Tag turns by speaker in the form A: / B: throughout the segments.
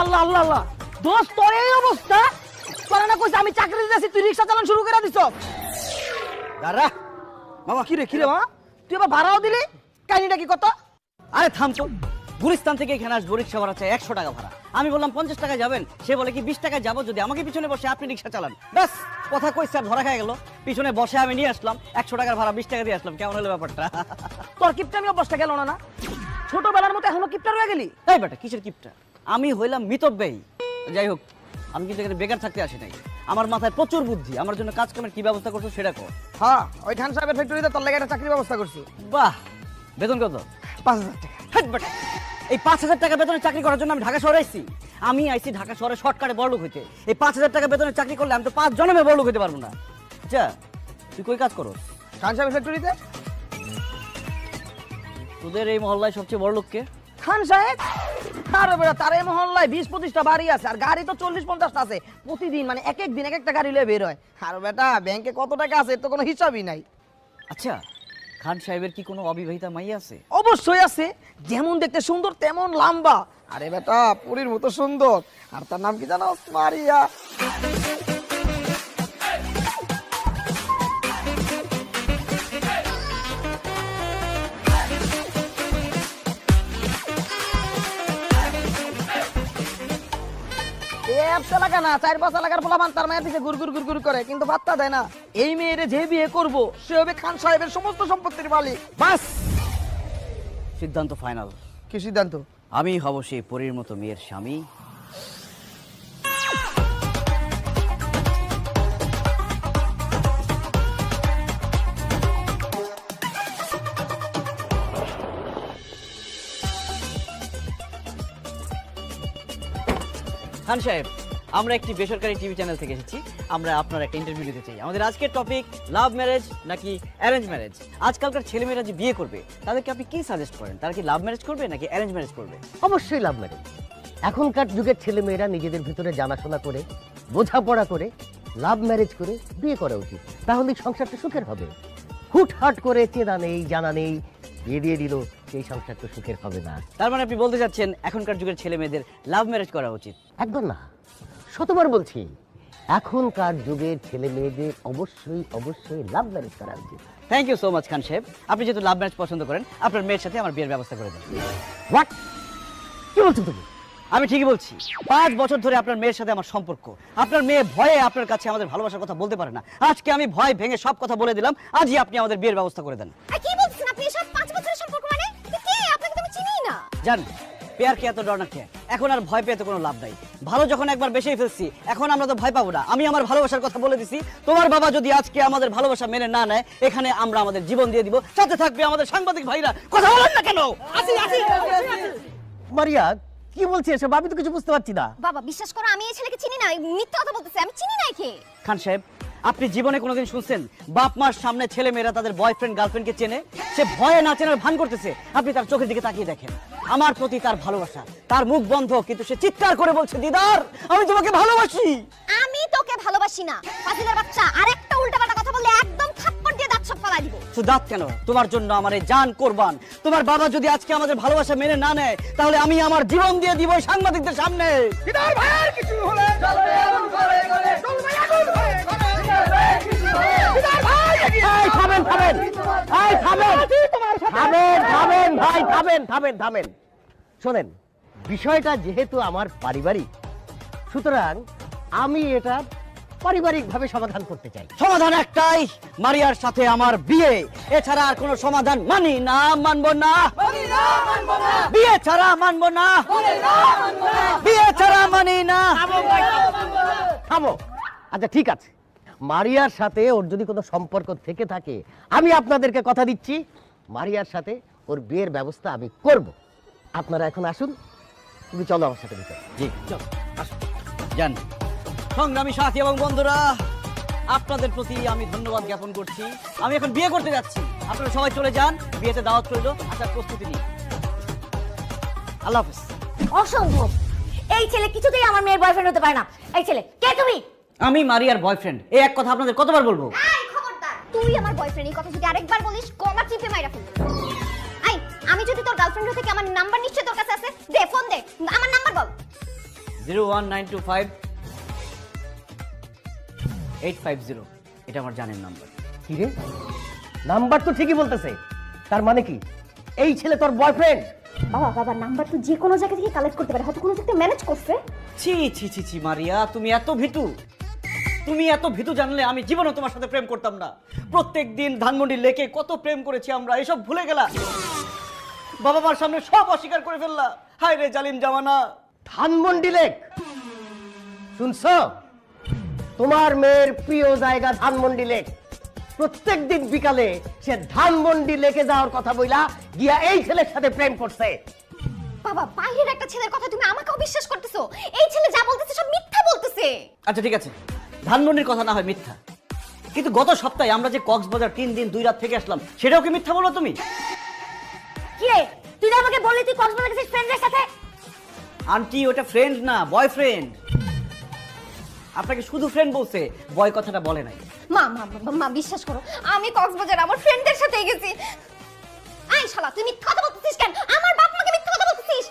A: আল্লাহ আল্লাহ আল্লাহ দোস্ত তোর এই অবস্থা তোরা না কইছ আমি চাকরি দিতেছি তুই রিকশা চালান শুরু করে দিছ
B: দাঁড়া
A: মামা কি রে মামা তুই আবার ভাড়াও দিলি কাহিনীটা কি কত
B: আরে থাম তো গুলিস্তান থেকে এখানে আসবো রিক্সা ভাড়া চাই 100 টাকা ভাড়া আমি বললাম 50 টাকা যাবেন সে বলে কি 20 টাকা যাবো যদি আমাকে পিছনে বসে আপনি রিক্সা চালান ব্যাস কথা কইছে আর ধরা খাই গেল পিছনে বসে আমি নিয়ে আসলাম 100 টাকার ভাড়া 20 টাকা দিয়ে আসলাম কেমন হলো ব্যাপারটা
A: তোর কিপটামি অবস্থা গেল না ছোটবেলার মতো এখনো কিপটা রয়ে গেলি
B: এই বেটা কিসের কিপটা আমি হইলাম মিতব্যয়ী যাই হোক আমি কিন্তু এখানে বেকার থাকতে আসি নাই আমার মাথায় প্রচুর বুদ্ধি আমার জন্য কাজ কামের কি ব্যবস্থা করছো সেটা কর
A: হ্যাঁ ওই খান সাহেবের ফ্যাক্টরিতে তোর লাগে একটা চাকরির ব্যবস্থা করছি
B: বাহ বেতন কত
A: 5000 টাকা
B: হাট বেটা এই 5000 টাকা বেতনে চাকরি করার জন্য আমি ঢাকা শহরে আইছি আমি আইছি ঢাকা শহরে শর্টকাটে বড়লোক হইতে এই 5000 টাকা বেতনে চাকরি করলে আমি তো 5 জন্মে বড়লোক হইতে পারবো না আচ্ছা তুই কই কাজ করস
A: খান সাহেবের ফ্যাক্টরিতে
B: তোদের এই মহল্লায় সবচেয়ে বড়লোক কে
A: খান সাহেব আরে বেটা তার এই মহল্লায় 20-25টা বাড়ি আছে আর গাড়ি তো 40-50টা আছে প্রতিদিন মানে এক এক দিন এক একটা গাড়ি লয়ে বের হয় আর বেটা ব্যাংকে কত টাকা আছে এর তো কোনো হিসাবই নাই
B: আচ্ছা খান সাহেবের কি কোনো অবিবাহিতা মাইয়া আছে
A: অবশ্যই আছে যেমন দেখতে সুন্দর তেমন লম্বা আরে বেটা পুরীর মতো সুন্দর আর তার নাম কি জানো মারিয়া এলাকা না 4-5 এলাকার পোলাপান তার মায়ের দিকে গুড় গুড় গুড় গুড় করে কিন্তু পাত্তা দেয় না এই মেয়েরে যে বিয়ে করবো সে হবে খান সাহেবের সমস্ত সম্পত্তির মালিক
B: বাস সিদ্ধান্ত ফাইনাল
A: কি সিদ্ধান্ত
B: আমি হব সেই পরীর মতো মেয়ের স্বামী খান সাহেব আমরা একটি বেসরকারি টিভি চ্যানেল থেকে এসেছি আমরা আপনার একটা ইন্টারভিউ দিতে চাই আমাদের আজকের টপিক লাভ ম্যারেজ নাকি অ্যারেঞ্জ ম্যারেজ আজকালকার ছেলেমেয়েরা যে বিয়ে করবে তাদেরকে আপনি কি সাজেস্ট করেন তারা কি লাভ ম্যারেজ করবে নাকি অ্যারেঞ্জ ম্যারেজ করবে
C: অবশ্যই লাভ ম্যারেজ এখনকার যুগের ছেলেমেয়েরা নিজেদের ভিতরে জানাশোনা করে বোঝাপড়া করে লাভ ম্যারেজ করে বিয়ে করা উচিত তাহলে সংসারটা সুখের হবে হুটহাট করে চেনা নেই জানা নেই বিয়ে দিয়ে দিল সেই সংসার তো সুখের হবে না
B: তার মানে আপনি বলতে চাচ্ছেন এখনকার যুগের ছেলে মেয়েদের লাভ ম্যারেজ করা উচিত
C: একদম না শতবার বলছি এখনকার যুগের ছেলে মেয়েদের অবশ্যই অবশ্যই লাভ ম্যারেজ করা উচিত
B: থ্যাংক ইউ সো মাচ খান সাহেব আপনি যেহেতু লাভ ম্যারেজ পছন্দ করেন আপনার মেয়ের সাথে আমার বিয়ের ব্যবস্থা করে দেন
C: হোয়াট কি বলছো তুমি
B: আমি ঠিকই বলছি 5 বছর ধরে আপনার মেয়ের সাথে আমার সম্পর্ক আপনার মেয়ে ভয়ে আপনার কাছে আমাদের ভালোবাসার কথা বলতে পারে না আজকে আমি ভয় ভেঙে সব কথা বলে দিলাম আজই আপনি আমাদের বিয়ের ব্যবস্থা করে দেন
D: কি বলছেন আপনি এসব 5 বছরের সম্পর্ক মানে কে আপনাকে তো আমি চিনিই না
B: জান পেয়ার কে এত ডর না কে এখন আর ভয় পেতে কোনো লাভ নাই ভালো যখন একবার বেশিই ফেলছি এখন আমরা তো ভয় পাবো না আমি আমার ভালোবাসার কথা বলে দিছি তোমার বাবা যদি আজকে আমাদের ভালোবাসা মেনে না নেয় এখানে আমরা আমাদের জীবন দিয়ে দিব সাথে থাকবে আমাদের সাংবাদিক ভাইরা কথা বলেন না কেন
C: মারিয়া কি বলছিস এসব আমি তো কিছু বুঝতে পারছি না
D: বাবা বিশ্বাস করো আমি এই ছেলেকে চিনি না মিথ্যা কথা বলতেছে আমি চিনি না একে
B: খান সাহেব আপনি জীবনে কোনোদিন শুনছেন বাপ মার সামনে ছেলে মেয়েরা তাদের বয়ফ্রেন্ড গার্লফ্রেন্ডকে চেনে সে ভয়ে না চেনার ভান করতেছে আপনি তার চোখের দিকে তাকিয়ে দেখেন আমার প্রতি তার ভালোবাসা তার মুখ বন্ধ কিন্তু সে চিৎকার করে বলছে দিদার আমি তোমাকে ভালোবাসি
D: আমি তোকে ভালোবাসি না ফাজিলের বাচ্চা আরেকটা উল্টাপাল্টা কথা বললে একদম থাপ্পড় দিয়ে দাঁত সব ফালাই দিব
B: শুধু দাঁত কেন তোমার জন্য আমার এই জান কোরবান তোমার বাবা যদি আজকে আমাদের ভালোবাসা মেনে না নেয় তাহলে আমি আমার জীবন দিয়ে দিব সাংবাদিকদের সামনে
A: দিদার ভাইয়ের কিছু হলে চলবে আগুন করে করে চলবে আগুন করে করে দিদার ভাই
C: এই থামেন থামেন এই থামেন থামেন থামেন ভাই থামেন থামেন থামেন শোনেন বিষয়টা যেহেতু আমার পারিবারিক সুতরাং আমি এটা পারিবারিকভাবে সমাধান করতে চাই
B: সমাধান একটাই মারিয়ার সাথে আমার বিয়ে এছাড়া আর কোনো সমাধান মানি না মানবো না বিয়ে ছাড়া মানবো না বিয়ে ছাড়া মানি না
C: থামো আচ্ছা ঠিক আছে মারিয়ার সাথে ওর যদি কোনো সম্পর্ক থেকে থাকে আমি আপনাদেরকে কথা দিচ্ছি মারিয়ার সাথে ওর বিয়ের ব্যবস্থা আমি করব আপনারা এখন আসুন তুমি চলো আমার সাথে ভিতরে
B: জি চলো আসুন যান সংগ্রামী সাথী এবং বন্ধুরা আপনাদের প্রতি আমি ধন্যবাদ জ্ঞাপন করছি আমি এখন বিয়ে করতে যাচ্ছি আপনারা সবাই চলে যান বিয়েতে দাওয়াত রইল আসার প্রস্তুতি নিন আল্লাহ হাফেজ
D: অসম্ভব এই ছেলে কিছুতেই আমার মেয়ের বয়ফ্রেন্ড হতে পারে না এই ছেলে কে তুমি
B: আমি মারিয়ার বয়ফ্রেন্ড এই এক কথা আপনাদের কতবার বলবো
D: এই খবরদার তুই আমার বয়ফ্রেন্ড এই কথা যদি আরেকবার বলিস কমা চিপে মাইরা ফেলবো আই আমি যদি তোর গার্লফ্রেন্ড হতে কি আমার নাম্বার নিশ্চয় তোর কাছে আছে দে ফোন দে আমার নাম্বার বল
B: 01925-850, এটা আমার জানের নাম্বার।
C: কি রে, নাম্বার তো ঠিকই বলতেছে, তার মানে কি এই ছেলে তোর বয়ফ্রেন্ড?
D: বাবা বাবা নাম্বার তো যে কোনো জায়গা থেকে কালেক্ট করতে পারে, হয়তো কোনো জায়গায় ম্যানেজ করছে।
B: ছি ছি ছি ছি মারিয়া, তুমি এত ভীতু, তুমি এত ভীতু জানলে আমি জীবনে তোমার সাথে প্রেম করতাম না। প্রত্যেকদিন ধানমন্ডি লেকে কত প্রেম করেছি আমরা, এসব ভুলে গেলা? বাবা মার সামনে সব অস্বীকার করে ফেললা। হায় রে জালিম জামানা।
C: ধানমন্ডি লেক, শুনছো? তোমার মেয়ের প্রিয় জায়গা ধানমন্ডি লেক। প্রত্যেকদিন বিকালে সে ধানমন্ডি লেকে যাওয়ার কথা বইলা গিয়া এই ছেলের সাথে প্রেম করছে।
D: বাবা বাইরের একটা ছেলের কথা তুমি আমাকেও বিশ্বাস করতেছো? এই ছেলে যা বলতেছে সব মিথ্যা বলতেছে।
B: আচ্ছা ঠিক আছে, ধানমন্ডির কথা না হয় মিথ্যা, কিন্তু গত সপ্তাহে আমরা যে কক্সবাজার 3 দিন 2 রাত থেকে আসলাম, সেটাও কি মিথ্যা বলো তুমি?
D: কি রে, তুই না আমাকে বললি তুই কক্সবাজার গেছিস ফ্রেন্ডের সাথে?
B: আন্টি ওটা ফ্রেন্ড না, বয়ফ্রেন্ড। আপনাকে শুধু ফ্রেন্ড বলছে, বয় কথাটা বলে নাই।
D: মা মা মা বিশ্বাস করো, আমি কক্সবাজার আমার ফ্রেন্ডদের সাথে গেছি। আই শালা তুই মিথ্যা কথা বলতেছিস কেন? আমার বাপ মাকে মিথ্যা কথা বলতেছিস?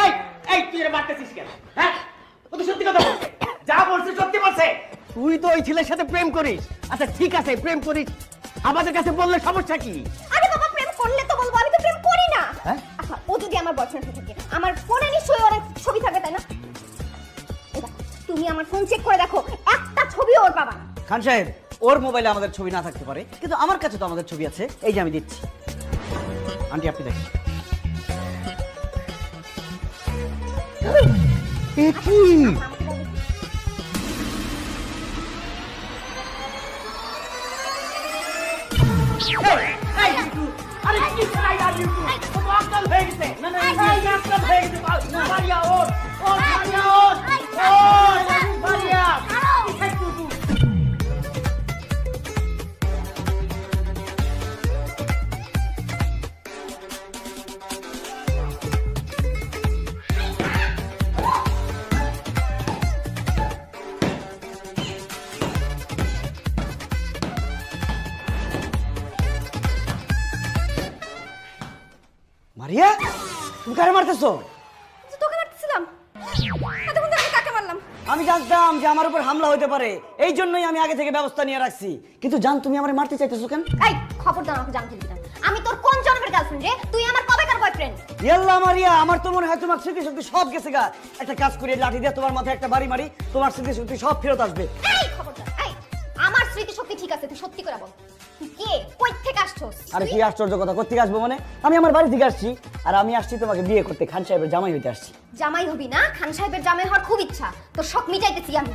C: এই এই তুই এর মারতেছিস কেন? হ্যাঁ, ও তো সত্যি কথা বলছে, যা বলছে সত্যি বলছে। তুই তো ওই ছেলের সাথে প্রেম করিস। আচ্ছা ঠিক আছে, প্রেম করিস, আমাদের কাছে বললে সমস্যা কি?
D: আরে বাবা প্রেম করলে তো বলবো, আমি তো প্রেম করি না।
C: হ্যাঁ?
D: আচ্ছা ও যদি আমার বয়ফ্রেন্ড থাকে, আমার ফোনে নিশ্চয়ই অনেক ছবি থাকে তাই না? এই দেখো, তুমি আমার ফোন চেক করে দেখো, একটা ছবিও ওর পাবা না।
B: খান সাহেব, ওর মোবাইলে আমাদের ছবি না থাকতে পারে, কিন্তু আমার কাছে তো আমাদের ছবি আছে। এই যে আমি দিচ্ছি, আন্টি আপনি দেখেন।
C: এ কি?
B: আরে কি চাই আর ইউ তো পাগল হয়ে গেছে। না না পাগল হয়ে গেছে। মারিয়া ও মারিয়া ও মারিয়া। মারিয়া, তুমি কারে মারতেছো?
D: তোকে মারতেছিলাম। এতক্ষণ ধরে আমি কাকে মারলাম?
B: আমি জানতাম যে আমার উপর হামলা হতে পারে, এই জন্যই আমি আগে থেকে ব্যবস্থা নিয়ে রাখছি। কিন্তু জান, তুমি আমারে মারতে চাইতেছো কেন?
D: এই খবরদার আমাকে জানতে দিবি না। আমি তোর কোন জন্মের গার্লফ্রেন্ড রে? তুই আমার কবেকার বয়ফ্রেন্ড?
B: ইয়াল্লা মারিয়া, আমার তো মনে হয় তোমার স্মৃতিশক্তি সব গেছে গা। একটা কাজ করে লাঠি দিয়ে তোমার মাথায় একটা বাড়ি মারি, তোমার স্মৃতিশক্তি সব ফেরত আসবে।
D: এই খবরদার, এই আমার স্মৃতিশক্তি ঠিক আছে, তুই সত্যি করে বল তুই কে, কই থেকে আসছস?
B: আরে কি আশ্চর্য কথা, কোত্থেকে আসবো মানে? আমি আমার বাড়ি থেকে আসছি, আর আমি আসছি তোমাকে বিয়ে করতে, খান সাহেবের জামাই হইতে আসছি।
D: জামাই হবি না? খান সাহেবের জামাই হওয়ার খুব ইচ্ছা, তোর শখ মিটাইতেছি আমি।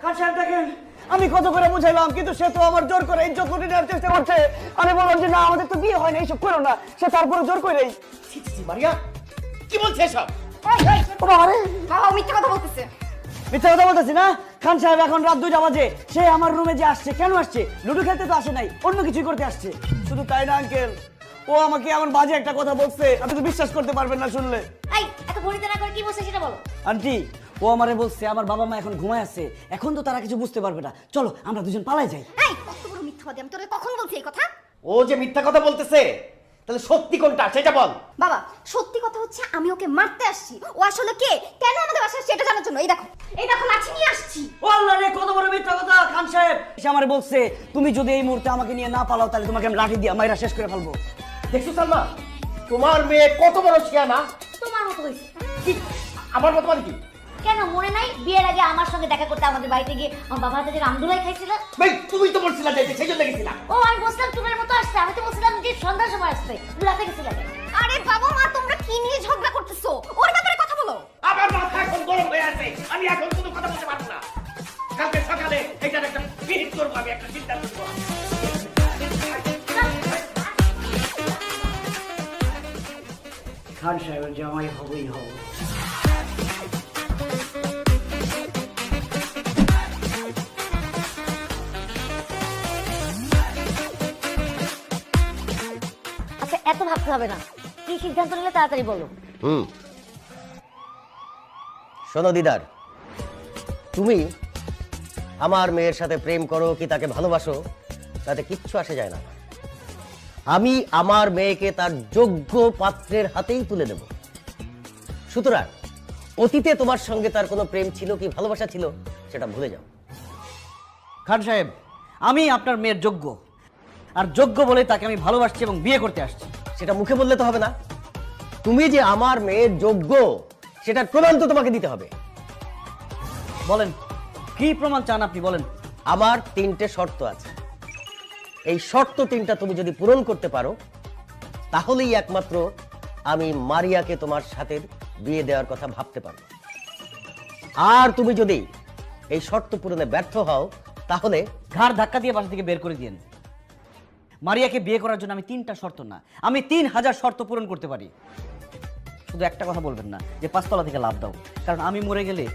B: খান সাহেব দেখেন, আমি কত করে বুঝাইলাম, কিন্তু সে তো আমার জোর করে ইজ্জত লুটে নেওয়ার চেষ্টা করছে। আমি বললাম যে না, আমাদের তো বিয়ে হয় না, এইসব করো না। সে তারপরে জোর করেই।
C: মারিয়া কি বলছে এসব?
B: ও বাবা রে,
D: বাবা ও মিথ্যা কথা বলতেছে।
B: মিথ্যা কথা বলতেছি না। খান সাহেব এখন রাত 2টা বাজে, সে আমার রুমে যে আসছে, কেন আসছে? লুডো খেলতে তো আসে নাই, অন্য কিছুই করতে আসছে। শুধু তাই না আঙ্কেল, ও আমাকে এমন বাজে একটা কথা বলছে, আপনি তো বিশ্বাস করতে পারবেন না শুনলে।
D: এই এত ভরিতে না করে কি বলছিস সেটা বলো।
B: আন্টি, ও আমারে বলছে আমার বাবা মা এখন ঘুমায় আছে, এখন তো তারা কিছু বুঝতে পারবে না, চলো আমরা দুজন পালাই যাই।
D: এই কত বড় মিথ্যাবাদী, আমি তোরে কখন বলছি এই কথা?
C: ও যে মিথ্যা কথা বলতেছে, তাহলে সত্যি কোনটা সেটা বল।
D: বাবা সত্যি কথা হচ্ছে আমি ওকে মারতে আসছি। ও আসলে কে, কেন আমাদের বাসায় সেটা জানার জন্য। এই দেখো লাঠি নিয়ে আসছি।
B: ও আল্লাহ রে, কত বড় মিথ্যা কথা! খান সাহেব সে আমারে বলছে তুমি যদি এই মুহূর্তে আমাকে নিয়ে না পালাও, তাহলে তোমাকে আমি লাঠি দিয়ে মাইরা শেষ করে ফেলবো।
C: দেখছো সালমা, তোমার মেয়ে কত বড় শিয়ানা।
D: তোমার মতো হইছে।
C: কি আমার মত মানে কি?
D: কেন মনে নাই বিয়ের আগে আমার সঙ্গে দেখা করতে আমাদের বাড়িতে গিয়ে আমার বাবা হাতে যে রামদুলাই খাইছিল?
C: ভাই তুমি তো বলছিলা যাইতে, সেই জন্য গেছিলা।
D: ও আমি বলছিলাম তোমার মতো আসছে, আমি তো বলছিলাম যে সন্ধ্যার সময় আসছে, তুমি রাতে গেছিলে। আরে বাবা মা তোমরা কি নিয়ে ঝগড়া করতেছো? ওর ব্যাপারে কথা বলো।
C: আমার মাথা এখন গরম হয়ে আছে, আমি এখন কোনো কথা বলতে পারবো না। কালকে সকালে এটার একটা বিহিত করবো, আমি একটা চিন্তা করবো।
B: খান সাহেবের জামাই হবই হব।
D: আচ্ছা এত ভাবতে হবে না, কি সিদ্ধান্ত নিলে তাড়াতাড়ি বলো।
C: শোনো দিদার, তুমি আমার মেয়ের সাথে প্রেম করো কি তাকে ভালোবাসো, তাতে কিচ্ছু আসে যায় না। আমি আমার মেয়েকে তার যোগ্য পাত্রের হাতেই তুলে দেব। সুতরাং অতীতে তোমার সঙ্গে তার কোনো প্রেম ছিল কি ভালোবাসা ছিল সেটা ভুলে যাও।
B: খান সাহেব, আমি আপনার মেয়ের যোগ্য, আর যোগ্য বলে তাকে আমি ভালোবাসছি এবং বিয়ে করতে আসছি।
C: সেটা মুখে বললে তো হবে না, তুমি যে আমার মেয়ের যোগ্য সেটার প্রমাণ তো তোমাকে দিতে হবে।
B: বলেন, কি প্রমাণ চান আপনি বলেন।
C: আমার 3টে শর্ত আছে, এই শর্ত 3টা তুমি যদি পূরণ করতে পারো তাহলেই একমাত্র আমি মারিয়াকে তোমার সাথে বিয়ে দেওয়ার কথা ভাবতে পারবো। আর তুমি যদি এই শর্ত পূরণে ব্যর্থ হও তাহলে
B: ঘাড় ধাক্কা দিয়ে বাসা থেকে বের করে দিয়েন। মারিয়াকে বিয়ে করার জন্য আমি 3টা শর্ত না, আমি 3000 শর্ত পূরণ করতে পারি। শুধু একটা কথা বলবেন না যে 5 তলা থেকে লাভ দাও, কারণ আমি মরে গেলে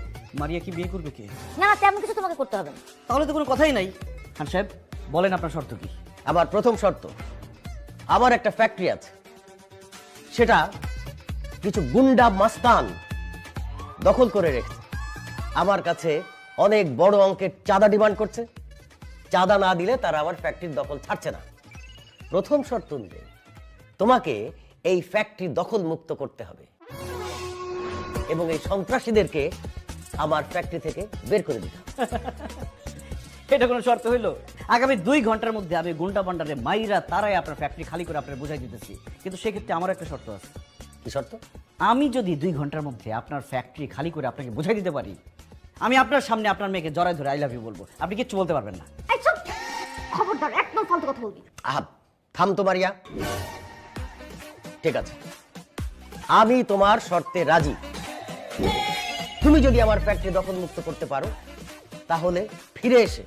B: মারিয়া কি বিয়ে করবে কে?
E: না তেমন কিছু তোমাকে করতে হবে না।
B: তাহলে তো কোনো কথাই নাই। খান সাহেব, বলেন আপনার শর্ত কি?
C: আমার প্রথম শর্ত, আমার একটা ফ্যাক্টরি আছে, সেটা কিছু গুন্ডা মাস্তান দখল করে রেখেছে। আমার কাছে অনেক বড় অঙ্কের চাঁদা ডিমান্ড করছে, চাঁদা না দিলে তারা আমার ফ্যাক্টরির দখল ছাড়ছে না। প্রথম শর্ত অনুযায়ী তোমাকে এই ফ্যাক্টরি দখল মুক্ত করতে হবে এবং এই সন্ত্রাসীদেরকে আমার ফ্যাক্টরি থেকে বের করে দিতে হবে।
B: এটা কোনো শর্ত হইলো? আগামী 2 ঘন্টার মধ্যে আমি গুন্ডা বান্ডারে মাইরা তারাই আপনার ফ্যাক্টরি খালি করে আপনার বুঝাই দিতেছি, কিন্তু সেক্ষেত্রে আমার একটা শর্ত আছে।
C: কি শর্ত?
B: আমি যদি 2 ঘন্টার মধ্যে আপনার ফ্যাক্টরি খালি করে আপনাকে বুঝাই দিতে পারি, আমি আপনার সামনে আপনার মেয়েকে জড়ায় ধরে আই লাভ ইউ বলবো, আপনি কিচ্ছু বলতে পারবেন না।
D: এই চুপ, খবরদার একদম ফালতু কথা বলবি না।
C: আহা, থাম তো মারিয়া। ঠিক আছে, আমি তোমার শর্তে রাজি। তুমি যদি আমার ফ্যাক্টরি দখল মুক্ত করতে পারো তাহলে ফিরে এসে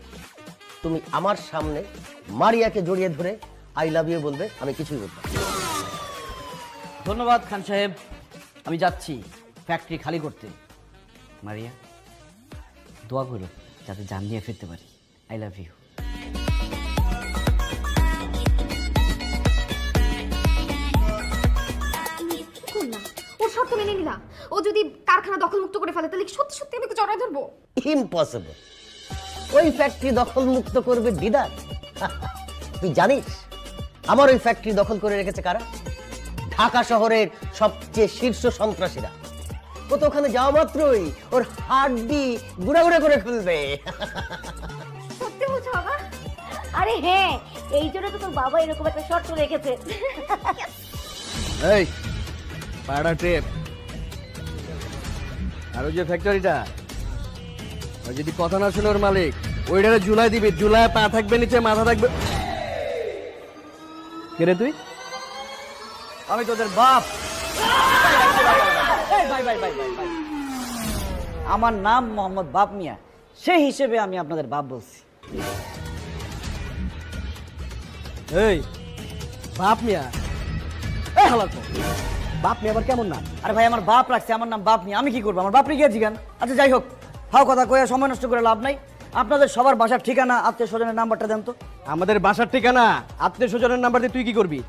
C: তুমি আমার সামনে মারিয়াকে জড়িয়ে ধরে আই লাভ ইউ বলবে, আমি কিছুই বলবো না।
B: ধন্যবাদ খান সাহেব, আমি যাচ্ছি ফ্যাক্টরি খালি করতে। মারিয়া, দোয়া করো যাতে জান নিয়ে ফিরতে পারি। I love you.
D: কি করলাম? ওর শর্ত মেনে নিলাম। ও যদি কারখানা দখল মুক্ত করে ফেলে তাহলে কি সত্যি সত্যি আমি জড়ায় ধরবো?
C: ইম্পসিবল। ওই ফ্যাক্টরি দখল মুক্ত করবে দিদার। তুই জানিস আমার ওই ফ্যাক্টরি দখল করে রেখেছে কারা? ঢাকা শহরের সবচেয়ে শীর্ষ সন্ত্রাসীরা। ও তো ওখানে যাওয়া মাত্রই ওর হাড্ডি গুড়া গুড়া করে ফেলবে।
D: সত্যি বলছো বাবা?
E: আরে হ্যাঁ, এই জন্য তো তোর বাবা এরকম একটা শর্ত রেখেছে।
F: এই পাড়া ট্রেপ আর ওই যে ফ্যাক্টরিটা, ওই যদি কথা না শুনে ওর মালিক ওইটারে জুলাই দিবি, জুলাই পা থাকবে নিচে, মাথা থাকবে। কে রে তুই?
B: আমি তোদের বাপ। এই ভাই ভাই ভাই ভাই ভাই, আমার নাম মোহাম্মদ বাপ মিয়া, সেই হিসেবে আমি আপনাদের বাপ বলছি।
F: এই বাপ মিয়া, এই হালার পর বাপ মিয়া আবার কেমন নাম?
B: আরে ভাই, আমার বাপ রাখছে, আমার নাম বাপ মিয়া, আমি কি করবো? আমার বাপ রেখে জিগান। আচ্ছা যাই হোক, হাও কথা কয়ে সময় নষ্ট করে লাভ নাই। আপনাদের সবার বাসার ঠিকানা, আত্মীয় স্বজনের নাম্বারটা দেন তো।
F: আমাদের বাসার ঠিকানা, আত্মীয় স্বজনের নাম্বার দিয়ে তুই কি করবি?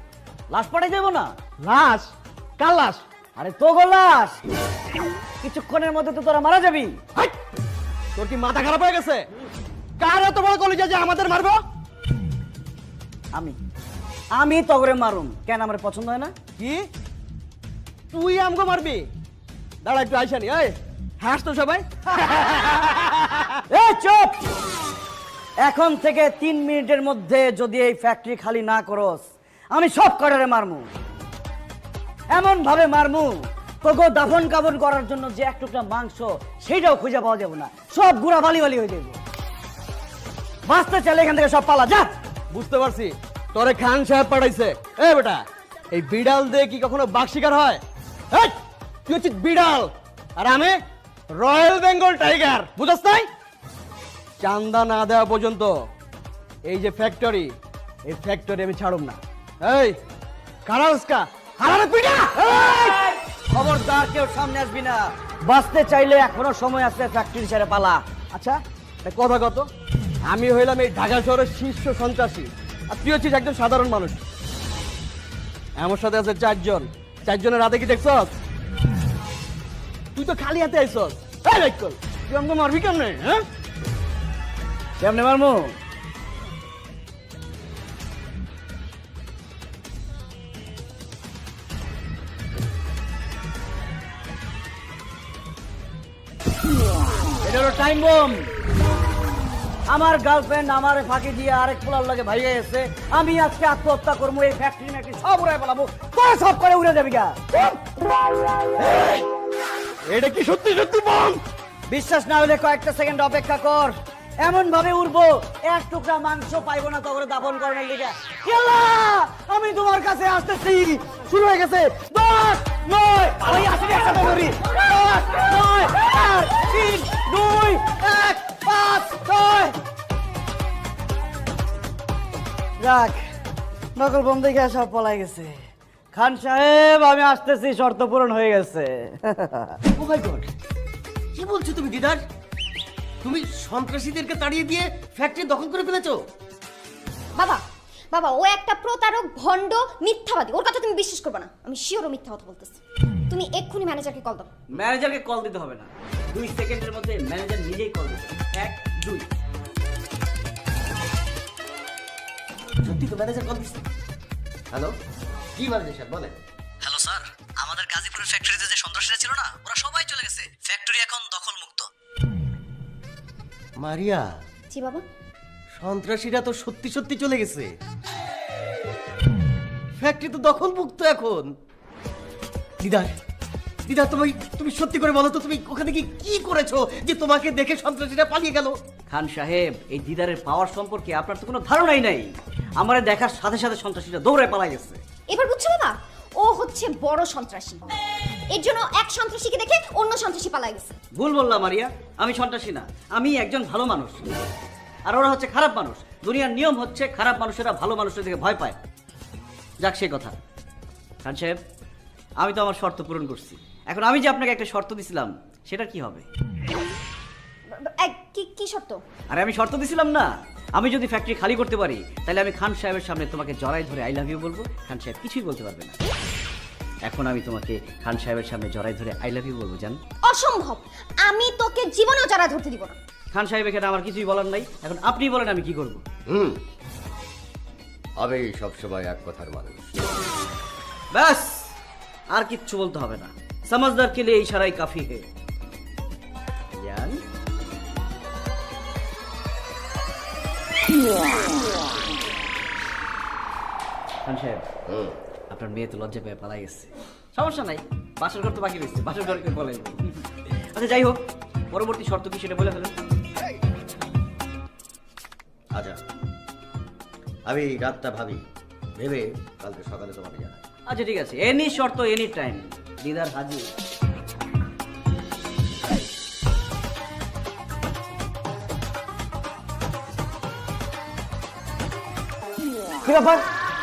B: লাশ পাঠাই দেবো না?
F: লাশ? কার লাশ?
B: আরে তো গো লাশ, কিছুক্ষণের মধ্যে তো তোরা মারা যাবি।
F: হাই! তোর কি মাথা খারাপ হয়ে গেছে? কার এত বড় কলিজা যে আমাদের মারবো?
B: আমি তগরে মারুম কেন? আমার পছন্দ হয় না?
F: কি তুই আমগো মারবি? দাঁড়া একটু আইসানি। এই হাস তো সবাই।
B: এই চুপ! এখন থেকে 3 মিনিটের মধ্যে যদি এই ফ্যাক্টরি খালি না করস, আমি সব কটারে মারমু, এমন ভাবে মারমু তোকে দাফন কাফন করার জন্য যে এক টুকরা মাংস সেইটাও খুঁজে পাওয়া যাবে না, সব গুড়া বালি বালি হয়ে যাবে। বাঁচতে চাইলে এখান থেকে সব পালা যা।
F: বুঝতে পারছি, তোরে খান সাহেব পাঠাইছে। এ বেটা, এই বিড়াল দিয়ে কি কখনো বাঘ শিকার হয়? এই, তুই হচ্ছিস বিড়াল আর আমি রয়্যাল বেঙ্গল টাইগার, বুঝছ নাই? চান্দা না দেওয়া পর্যন্ত এই যে ফ্যাক্টরি, এই ফ্যাক্টরি আমি ছাড়ব না। এই কারাউসকা হারারে পিটা!
B: এই, খবরদার কেউ সামনে আসবি না। বাঁচতে চাইলে এখনো সময় আছে, ফ্যাক্টরি ছেড়ে পালা।
F: আচ্ছা একটা কথা কত, আমি হইলাম এই ঢাকা শহরের শীর্ষ সন্ত্রাসী আর তুই হচ্ছিস একজন সাধারণ মানুষ। আমার সাথে আছে 4 জন, 4 জনের হাতে কি দেখছস? তুই তো খালি হাতে আইছস। এই রাইকল, তুই আমাকে মারবি কেমনে? হ্যাঁ
B: কেমনে মারমু? এটা হলো টাইম বম। আমার গার্লফ্রেন্ড আমার ফাঁকি দিয়ে আরেক পোলার লাগে ভাইয়া এসে, আমি আজকে আত্মহত্যা করবো, এই ফ্যাক্টরি ম্যাক্টরি সব উড়াই পালাবো, তোরা সব করে উড়ে যাবি গা।
F: এটা কি সত্যি সত্যি বল?
B: বিশ্বাস না হলে কয়েকটা সেকেন্ড অপেক্ষা কর, এমন ভাবে উড়বো এক টুকরা মাংস পাইবো না তখন দাফন করার লিগে। আমি তোমার কাছে আসতেছি। শুরু হয়ে গেছে। 10, 9, আমি আসলে একসাথে ধরি। 10, 9, 8, 3, 2, 1, 5, 6। যাক, নকল বম দেখে সব পলাই গেছে। খান সাহেব, আমি আসতেছি, শর্ত পূরণ হয়ে গেছে।
C: ও মাই গড, কি বলছো তুমি দিদার? তুমি সন্ত্রাসীদেরকে তাড়িয়ে দিয়ে ফ্যাক্টরি দখল করে ফেলেছো?
D: বাবা বাবা, ও একটা প্রতারক, ভণ্ড, মিথ্যাবাদী। ওর কথা তুমি বিশ্বাস করবে না, আমি শিওর ও মিথ্যা কথা বলতেছি। তুমি এক্ষুনি ম্যানেজারকে কল দাও।
B: ম্যানেজারকে কল দিতে হবে না, 2 সেকেন্ডের মধ্যে ম্যানেজার নিজেই কল দিবে। 1, 2।
C: সত্যি তো ম্যানেজার কল দিচ্ছে। হ্যালো, কি ম্যানেজার স্যার বলেন?
B: হ্যালো স্যার, আমাদের গাজীপুরের ফ্যাক্টরিতে যে সন্ত্রাসীরা ছিল না, ওরা সবাই চলে গেছে। ফ্যাক্টরি এখন দখল মুক্ত।
C: মারিয়া,
D: জি বাবা।
C: সন্ত্রাসীরা তো সত্যি সত্যি চলে গেছে, ফ্যাক্টরি তো দখল মুক্ত এখন। দিদার, দিদা, তুমি সত্যি করে বলো তো, তুমি ওখানে কি করেছো যে তোমাকে দেখে সন্ত্রাসীরা পালিয়ে গেল?
B: খান সাহেব, এই দিদারের পাওয়ার সম্পর্কে আপনার তো কোনো ধারণাই নাই। আমারে দেখার সাথে সাথে সন্ত্রাসীরা দৌড়ে পালাই গেছে।
D: এবার বুঝছো বাবা, ও হচ্ছে বড় সন্ত্রাসী। এর জন্য এক সন্ত্রাসীকে দেখে অন্য সন্ত্রাসী পালাই গেছে।
B: ভুল বললাম মারিয়া, আমি সন্ত্রাসী না, আমি একজন ভালো মানুষ। আর ওরা হচ্ছে খারাপ মানুষ। দুনিয়ার নিয়ম হচ্ছে খারাপ মানুষেরা ভালো মানুষের দিকে ভয় পায়। যাক, সে কথা। খান সাহেব, আমি তো আমার শর্ত পূরণ করছি, এখন আমি যে আপনাকে একটা শর্ত দিছিলাম সেটা কি হবে?
D: কি শর্ত?
B: আরে আমি শর্ত দিছিলাম না, আমি যদি ফ্যাক্টরি খালি করতে পারি তাহলে আমি খান সাহেবের সামনে তোমাকে জড়াই ধরে আই লাভ ইউ বলবো, খান সাহেব কিছুই বলতে পারবে না। এখন আমি তোমাকে খান সাহেবের সামনে জড়াই ধরে আই লাভ ইউ বলবো, জান?
D: অসম্ভব, আমি তোকে জীবনেও যারা ধরতে দিব না।
B: খান সাহেব, এখানে আমার কিছুই বলার নাই, এখন আপনি বলেন আমি কি করব?
C: আমি সবসময় এক কথার মানুষ।
B: ব্যাস, আর কিচ্ছু বলতে হবে না। समझदार के लिए इशारा ही काफी है। জান, খান সাহেব, আপনার মেয়ে তো লজ্জা পেয়ে পালাই গেছে। সমস্যা নাই, বাসর ঘর তো বাকি রয়েছে, বাসর ঘরকে বলেন। আচ্ছা যাই হোক, পরবর্তী শর্ত কি সেটা বলে ফেলেন।
C: আচ্ছা, আমি রাতটা ভাবি, ভেবে কালকে সকালে তোমাকে জানাই।
B: আচ্ছা ঠিক আছে, এনি শর্ত এনি টাইম। দিদার হাজির। কি ব্যাপার,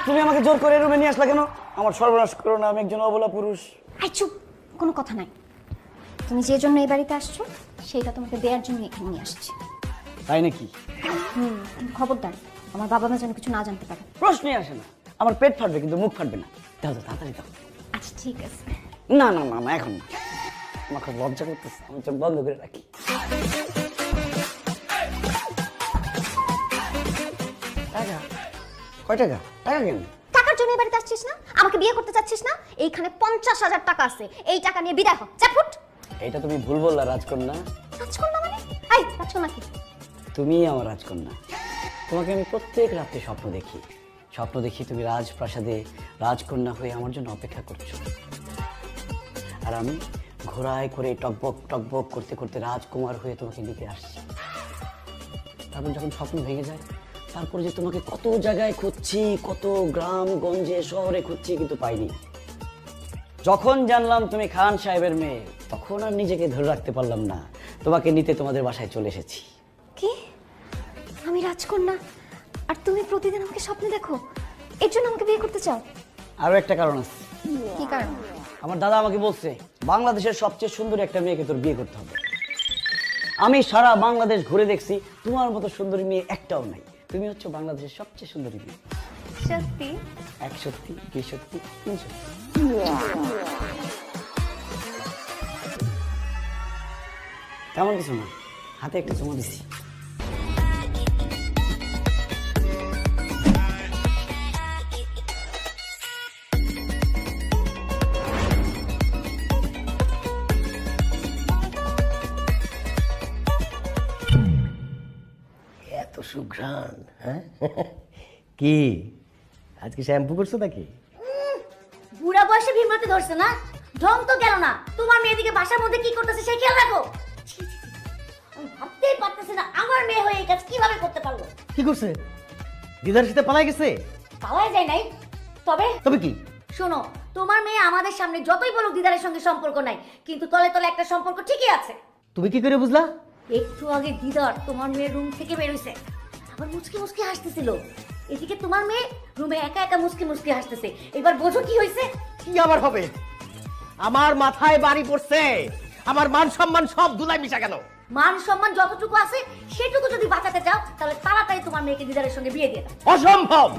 B: তুমি আমাকে জোর করে রুমে নিয়ে আসলা কেন? আমার সর্বনাশ করো না, আমি একজন অবলা পুরুষ।
D: আই চুপ, কোনো কথা নাই। তুমি যে জন্য এই বাড়িতে আসছো সেইটা তোমাকে দেওয়ার জন্য এখানে নিয়ে আসছি।
B: তাই নাকি?
D: খবরদার, আমার বাবা মা যেন কিছু না জানতে পারে।
B: প্রশ্নই আসে না, আমার পেট ফাটবে কিন্তু মুখ ফাটবে না। দাও দাও, তাড়াতাড়ি দাও।
D: আচ্ছা ঠিক আছে।
B: না না না, এখন না, আমার খুব লজ্জা করতেছে, আমি চোখ বন্ধ করে রাখি। টাকা? কয় টাকা? টাকা কেন?
D: টাকার জন্য এই বাড়িতে আসছিস না? আমাকে বিয়ে করতে চাচ্ছিস না? এইখানে 50,000 টাকা আছে, এই টাকা নিয়ে বিদায় হ। চাপুট।
B: এটা তুমি ভুল বললা রাজকন্যা।
D: রাজকন্যা মানে? আই রাজকন্যা কি?
B: তুমি আমার রাজকন্যা। তোমাকে আমি প্রত্যেক রাতে স্বপ্ন দেখি, স্বপ্ন দেখি তুমি রাজপ্রাসাদে রাজকন্যা হয়ে আমার জন্য অপেক্ষা করছো, আর আমি ঘোড়ায় করে টকবক টকবক করতে করতে রাজকুমার হয়ে তোমাকে নিতে আসছি। তারপর যখন স্বপ্ন ভেঙে যায়, তারপর যে তোমাকে কত জায়গায় খুঁজছি, কত গ্রাম গঞ্জে শহরে খুঁজছি, কিন্তু পাইনি। যখন জানলাম তুমি খান সাহেবের মেয়ে, তখন আর নিজেকে ধরে রাখতে পারলাম না, তোমাকে নিতে তোমাদের বাসায় চলে এসেছি।
D: কি? আমি রাজকন্যা আর তুমি প্রতিদিন আমাকে স্বপ্নে দেখো, এর জন্য আমাকে বিয়ে করতে চাও?
B: আরো একটা কারণ আছে।
D: কি কারণ?
B: আমার দাদা আমাকে বলছে বাংলাদেশের সবচেয়ে সুন্দর একটা মেয়েকে তোর বিয়ে করতে হবে। আমি সারা বাংলাদেশ ঘুরে দেখছি, তোমার মতো সুন্দরী মেয়ে একটাও নাই। তুমি হচ্ছে বাংলাদেশের সবচেয়ে সুন্দরী মেয়ে।
D: সত্যি?
B: 1 সত্যি, 2 সত্যি, 3 সত্যি। তেমন কিছু না, হাতে একটা চুমা দিছি।
C: সুঘ্রাণ, হ্যাঁ? কি আজকে শ্যাম্পু করছো নাকি?
E: বুড়া বয়সে ভীমরাতে ধরছে না, ঢং তো গেল না। তোমার মেয়ে দিকে বাসার মধ্যে কি করতেছে সেই খেয়াল রাখো। ছি, ছি, ছি। আমি ভাবতেই পারতেছি না আমার মেয়ে হয়ে এই কাজ কিভাবে করতে পারলো।
C: কি করছে? দিদার সাথে পালাই গেছে?
E: পালায় যায় নাই, তবে
C: তবে কি?
E: শোনো, তোমার মেয়ে আমাদের সামনে যতই বলুক দিদারের সঙ্গে সম্পর্ক নাই, কিন্তু তলে তলে একটা সম্পর্ক ঠিকই আছে।
C: তুমি কি করে বুঝলা?
E: একটু আগে দিদার তোমার মেয়ের রুম থেকে বের হইছে, আবার মুচকি মুচকি হাসতেছিল। এদিকে তোমার মেয়ে রুমে একা একা মুচকি মুচকি হাসতেছে। এবার বোঝো কি হয়েছে।
C: কি আবার হবে? আমার মাথায় বাড়ি পড়ছে, আমার মান সম্মান সব ধুলায় মিশা গেল।
E: মান সম্মান যতটুকু আছে সেটুকু যদি বাঁচাতে চাও তাহলে তাড়াতাড়ি তোমার মেয়েকে দিদারের সঙ্গে বিয়ে দিয়ে দাও।
C: অসম্ভব!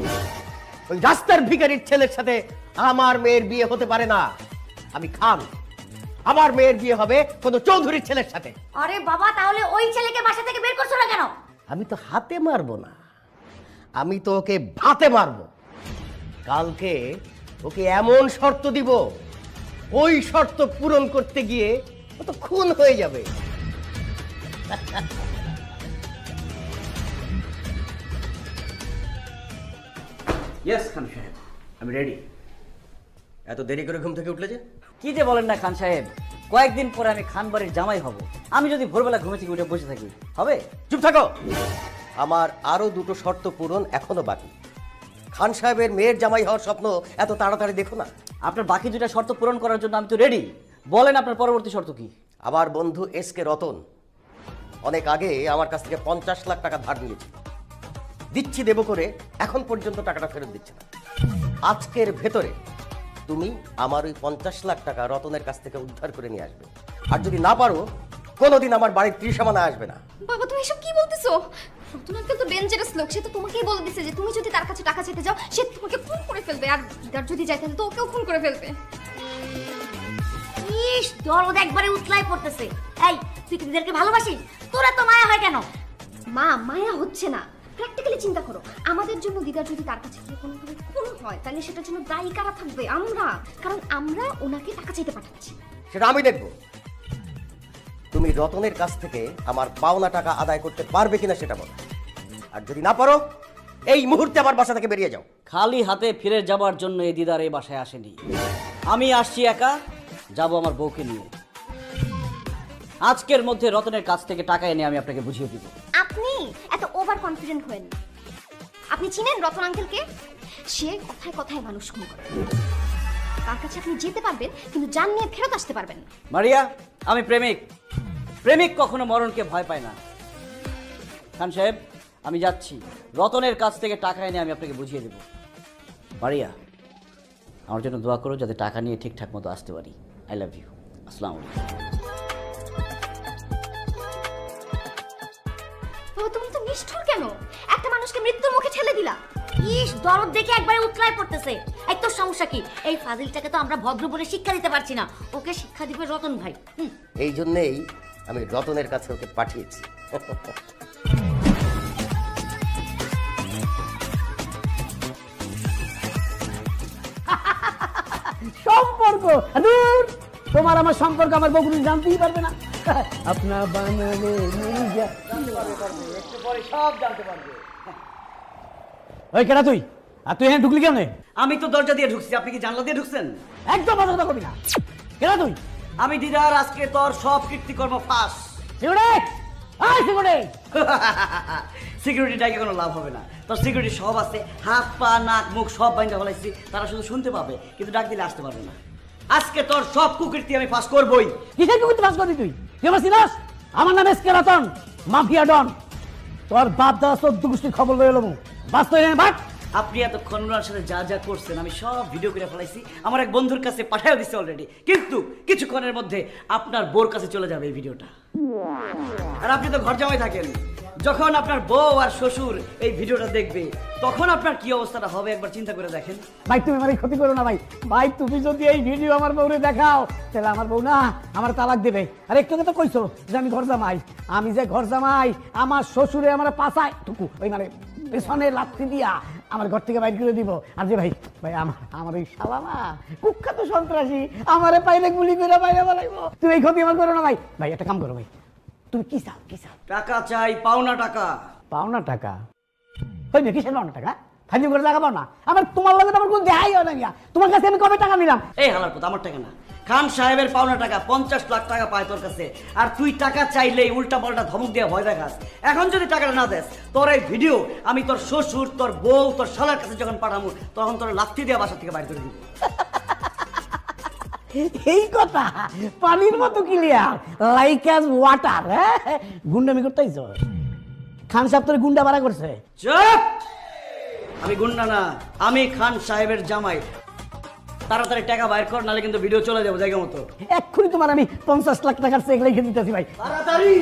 C: ওই রাস্তার ভিখারির ছেলের সাথে আমার মেয়ের বিয়ে হতে পারে না। আমি খান, আমার মেয়ের বিয়ে হবে কোন চৌধুরীর ছেলের সাথে।
E: আরে বাবা, তাহলে ওই ছেলেকে বাসা থেকে বের করছো না কেন?
C: আমি তো হাতে মারবো না, আমি তো ওকে ভাতে মারবো। কালকে ওকে এমন শর্ত দিব, ওই শর্ত পূরণ করতে গিয়ে ও তো খুন হয়ে যাবে।
B: ইয়েস খান সাহেব, আমি রেডি।
C: এত দেরি করে ঘুম থেকে উঠলে যে?
B: কি যে বলেন না খান সাহেব, কয়েকদিন পরে আমি খান বাড়ির জামাই হব। আমি যদি ভোরবেলা ঘুমে থেকে উঠে বসে থাকি হবে?
C: চুপ থাকো। আমার আরো দুটো শর্ত পূরণ এখনো বাকি। খান সাহেবের মেয়ের জামাই হওয়ার স্বপ্ন এত তাড়াতাড়ি দেখো না।
B: আপনার বাকি দুটা শর্ত পূরণ করার জন্য আমি তো রেডি। বলেন আপনার পরবর্তী শর্ত কি?
C: আমার বন্ধু এস কে রতন অনেক আগে আমার কাছ থেকে 50 লাখ টাকা ধার নিয়েছে। দিচ্ছি দেব করে এখন পর্যন্ত টাকাটা ফেরত দিচ্ছে না। আজকের ভেতরে তুমি আমার ওই 50 লাখ টাকা রতনের কাছ থেকে উদ্ধার করে নিয়ে আসবে। আর যদি না পারো, কোনোদিন আমার বাড়ির ত্রিসীমানা আসবে না।
D: বাবা তুমি এসব কি বলতেছো? রতন আঙ্কেল তো ডেঞ্জারাস লোক, সে তো তোমাকেই বলে দিছে যে তুমি যদি তার কাছে টাকা চাইতে যাও সে তোমাকে খুন করে ফেলবে, আর দিদার যদি যায় তাহলে তো ওকেও খুন করে ফেলবে।
E: ইস, দরদ একবারে উতলায় পড়তেছে। এই, তুই কি দিদারকে ভালোবাসিস? তোরা তো মায়া হয় কেন?
D: মা, মায়া হচ্ছে না, প্র্যাকটিক্যালি চিন্তা করো। আমাদের জন্য দিদার যদি তার কাছে গিয়ে কোনো খুন হয় তাহলে সেটার জন্য দায়ী কারা থাকবে? আমরা, কারণ আমরা ওনাকে টাকা চাইতে পাঠাচ্ছি।
C: সেটা আমি দেখব। তুমি রতনের কাছ থেকে আমার পাওনা টাকা আদায় করতে পারবে কিনা সেটা বলো। আর যদি না পারো, এই মুহূর্তে আমার বাসা থেকে বেরিয়ে যাও।
B: খালি হাতে ফিরে যাবার জন্য এই দিদার এই বাসায় আসেনি। আমি আসছি একা, যাব আমার বউকে নিয়ে। আজকের মধ্যে রতনের কাছ থেকে টাকা এনে আমি আপনাকে বুঝিয়ে দিব।
D: আপনি এত ওভার কনফিডেন্ট হয়েন। আপনি চিনেন রতন আঙ্কেলকে? সে কথায় কথায় মানুষ খুন করে। তার কাছে আপনি যেতে পারবেন কিন্তু জান নিয়ে ফেরত আসতে পারবেন না।
B: মারিয়া, আমি প্রেমিক। প্রেমিক কখনো মরণকে ভয় পায় না। খান সাহেব, আমি যাচ্ছি। রতনের কাছ থেকে টাকা এনে আমি আপনাকে বুঝিয়ে দেব। মারিয়া, আমার জন্য দোয়া করো যাতে টাকা নিয়ে ঠিকঠাক মতো আসতে পারি। I love you. আসসালামু আলাইকুম।
D: বাবা তুমি তো নিষ্ঠুর কেন? একটা মানুষকে মৃত্যুর মুখে ঠেলে দিলা।
E: ইস, দরদ দেখে একবারে উতলায় পড়তেছে। এই তোর সমস্যা কি? এই ফাজিলটাকে তো আমরা ভদ্র বলে শিক্ষা দিতে পারছি না, ওকে শিক্ষা দিবে রতন ভাই।
C: এই জন্যেই আমি রতনের কাছে ওকে পাঠিয়েছি।
G: সম্পর্ক দূর, তোমার আমার সম্পর্ক আমার বউ কোনো জানতেই পারবে না। আপনার বানালে মির্জা ওই কেডা তুই? আর তুই এখানে ঢুকলি কেমনে?
B: আমি তো দরজা দিয়ে ঢুকছি, আপনি কি জানলা দিয়ে ঢুকছেন?
G: একদম বাজে কথা কবি না। কেডা তুই?
B: আমি দিদার আজকে তোর সব কীর্তিকর্ম ফাঁস।
G: সিকিউরিটি, আয় সিকিউরিটি।
B: সিকিউরিটি ডাকে কোনো লাভ হবে না। তোর সিকিউরিটি সব আছে, হাত পা নাক মুখ সব বাইন্দা ফেলাইছি। তারা শুধু শুনতে পাবে কিন্তু ডাক দিলে আসতে পারবে না। আজকে তোর সব কুকীর্তি আমি ফাঁস করবই।
G: কিসের কুকুরতে পাস করবি তুই? তুই আমার চিনাস? আমার নাম S K Ratan, mafia don. তোর বাপ দাদা 14 গোষ্ঠীর খবর লয়ে এলাম। বাস্তব বাট
B: আপনি এতক্ষণ ওনার সাথে যা যা করছেন আমি সব ভিডিও করে ফেলাইছি, আমার এক বন্ধুর কাছে পাঠিয়ে দিচ্ছি অলরেডি। কিন্তু কিছুক্ষণের মধ্যে আপনার বোর কাছে চলে যাবে এই ভিডিওটা। আর আপনি তো ঘর জামাই থাকেন, যখন আপনার বউ আর শ্বশুর এই ভিডিওটা দেখবে তখন আপনার কি অবস্থাটা হবে একবার চিন্তা করে দেখেন।
G: ভাই তুমি আমার ক্ষতি করো না ভাই। ভাই তুমি যদি এই ভিডিও আমার বউরে দেখাও তাহলে আমার বউ না আমার তালাক দেবে। আর একটু তো কইছো যে আমি ঘর জামাই। আমি যে ঘর জামাই, আমার শ্বশুরে আমার পাছায় টুকু ওই মানে পেছনে লাথি দিয়া আমার ঘর থেকে বাইর করে দিব। আর যে ভাই ভাই আমার এই শালা না কুখ্যাত সন্ত্রাসী, আমারে পাইলে গুলি করে বাইরে বলাইবো। তুমি এই ক্ষতি আমার করো না ভাই। ভাই একটা কাম করো ভাই, তুমি কি চাও? কি চাও?
B: টাকা চাই, পাওনা টাকা।
G: পাওনা টাকা ওই মেয়ে কিসের পাওনা টাকা ফাইনি করে টাকা পাও না আমার তোমার লাগে তো আমার কোনো দেখাই হয় না মিয়া তোমার কাছে আমি কবে টাকা নিলাম
B: এই হালার কথা আমার টাকা না, খান সাহেবের পাওনা টাকা 50 লাখ টাকা পায় তোর কাছে, আর তুই টাকা চাইলেই উল্টা পাল্টা ধমক দিয়ে ভয় দেখাস। এখন যদি টাকাটা না দেস, তোর এই ভিডিও আমি তোর শ্বশুর, তোর বউ, তোর শালার কাছে যখন পাঠাবো, তখন তোর লাথি দিয়ে বাসা থেকে বাইর করে দিব।
G: এই কথা পানির মতো ক্লিয়ার লাইক অ্যাজ ওয়াটার। হ্যাঁ গুন্ডামি করতেইছ খান সাহেব তোর গুন্ডা ভাড়া করছে।
B: চুপ! আমি গুন্ডা না, আমি খান সাহেবের জামাই। তাড়াতাড়ি টাকা বাইর কর, নালে কিন্তু ভিডিও চলে যাবো জায়গা মতো।
G: এক্ষুনি তোমার আমি 50 লাখ টাকার চেক লিখে দিতেছি ভাই।
B: তাড়াতাড়ি!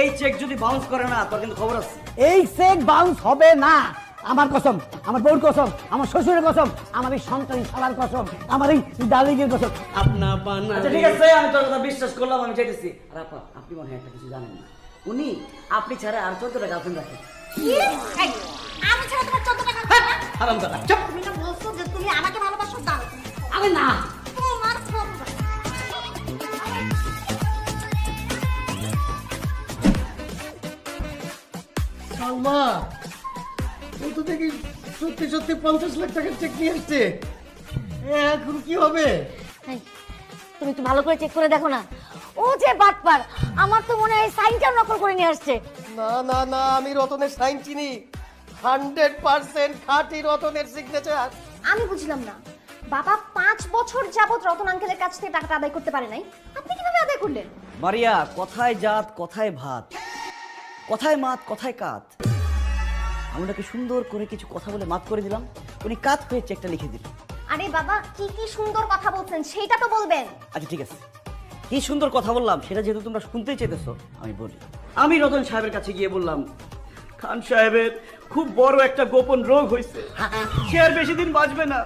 B: এই চেক যদি বাউন্স করে না, তোর কিন্তু খবর আছে।
G: এই চেক বাউন্স হবে না, আমার কসম, আমার বউর কসম, আমার শ্বশুরের কসম, আমার এই সন্তানী শালার কসম, আমার এই ডালিগের কসম।
B: আচ্ছা ঠিক আছে, আমি তোর কথা বিশ্বাস করলাম, আমি চাইতেছি। আর আপা, আপনি মনে হয় একটা কিছু জানেন না, উনি আপনি ছাড়া আর 14টা গার্লফ্রেন্ড রাখেন।
E: আমি ছাড়া তোমার 14 টাকা
B: হারামজাদা, চুপ!
E: তুমি না বলছো যে তুমি আমাকে ভালোবাসো দাও
G: আরে না
E: তোমার সব
C: সালমা ও তো দেখি সত্যি সত্যি 50 লাখ টাকার চেক নিয়ে আসছে। এখন কি হবে?
E: এই, তুমি একটু ভালো করে চেক করে দেখো না, ও যে বাটপার, আমার তো মনে হয় সাইনটা নকল করে নিয়ে আসছে।
C: না না না, আমি রতনের সাইন চিনি, 100% খাঁটি রতনের সিগনেচার।
D: আমি বুঝলাম না, বাবা 5 বছর যাবত রতন আঙ্কেলের কাছ থেকে টাকাটা আদায় করতে পারে নাই, আপনি কিভাবে আদায় করলেন?
B: মারিয়া, কথায় জাত, কথায় ভাত, কথায় মাত, কথায় কাত। আমি ওনাকে সুন্দর করে কিছু কথা বলে মাত করে দিলাম, উনি কাত হয়ে চেকটা লিখে দিল।
D: আরে বাবা, কি কি সুন্দর কথা বলছেন সেটা তো বলবেন।
B: আচ্ছা ঠিক আছে, কি সুন্দর কথা বললাম সেটা যেহেতু তোমরা শুনতেই চাইতেছো, আমি বলি। আমি রতন সাহেবের কাছে গিয়ে বললাম, খান সাহেবের খুব বড় একটা গোপন রোগ হয়েছে, সে আর বেশি দিন বাঁচবে না।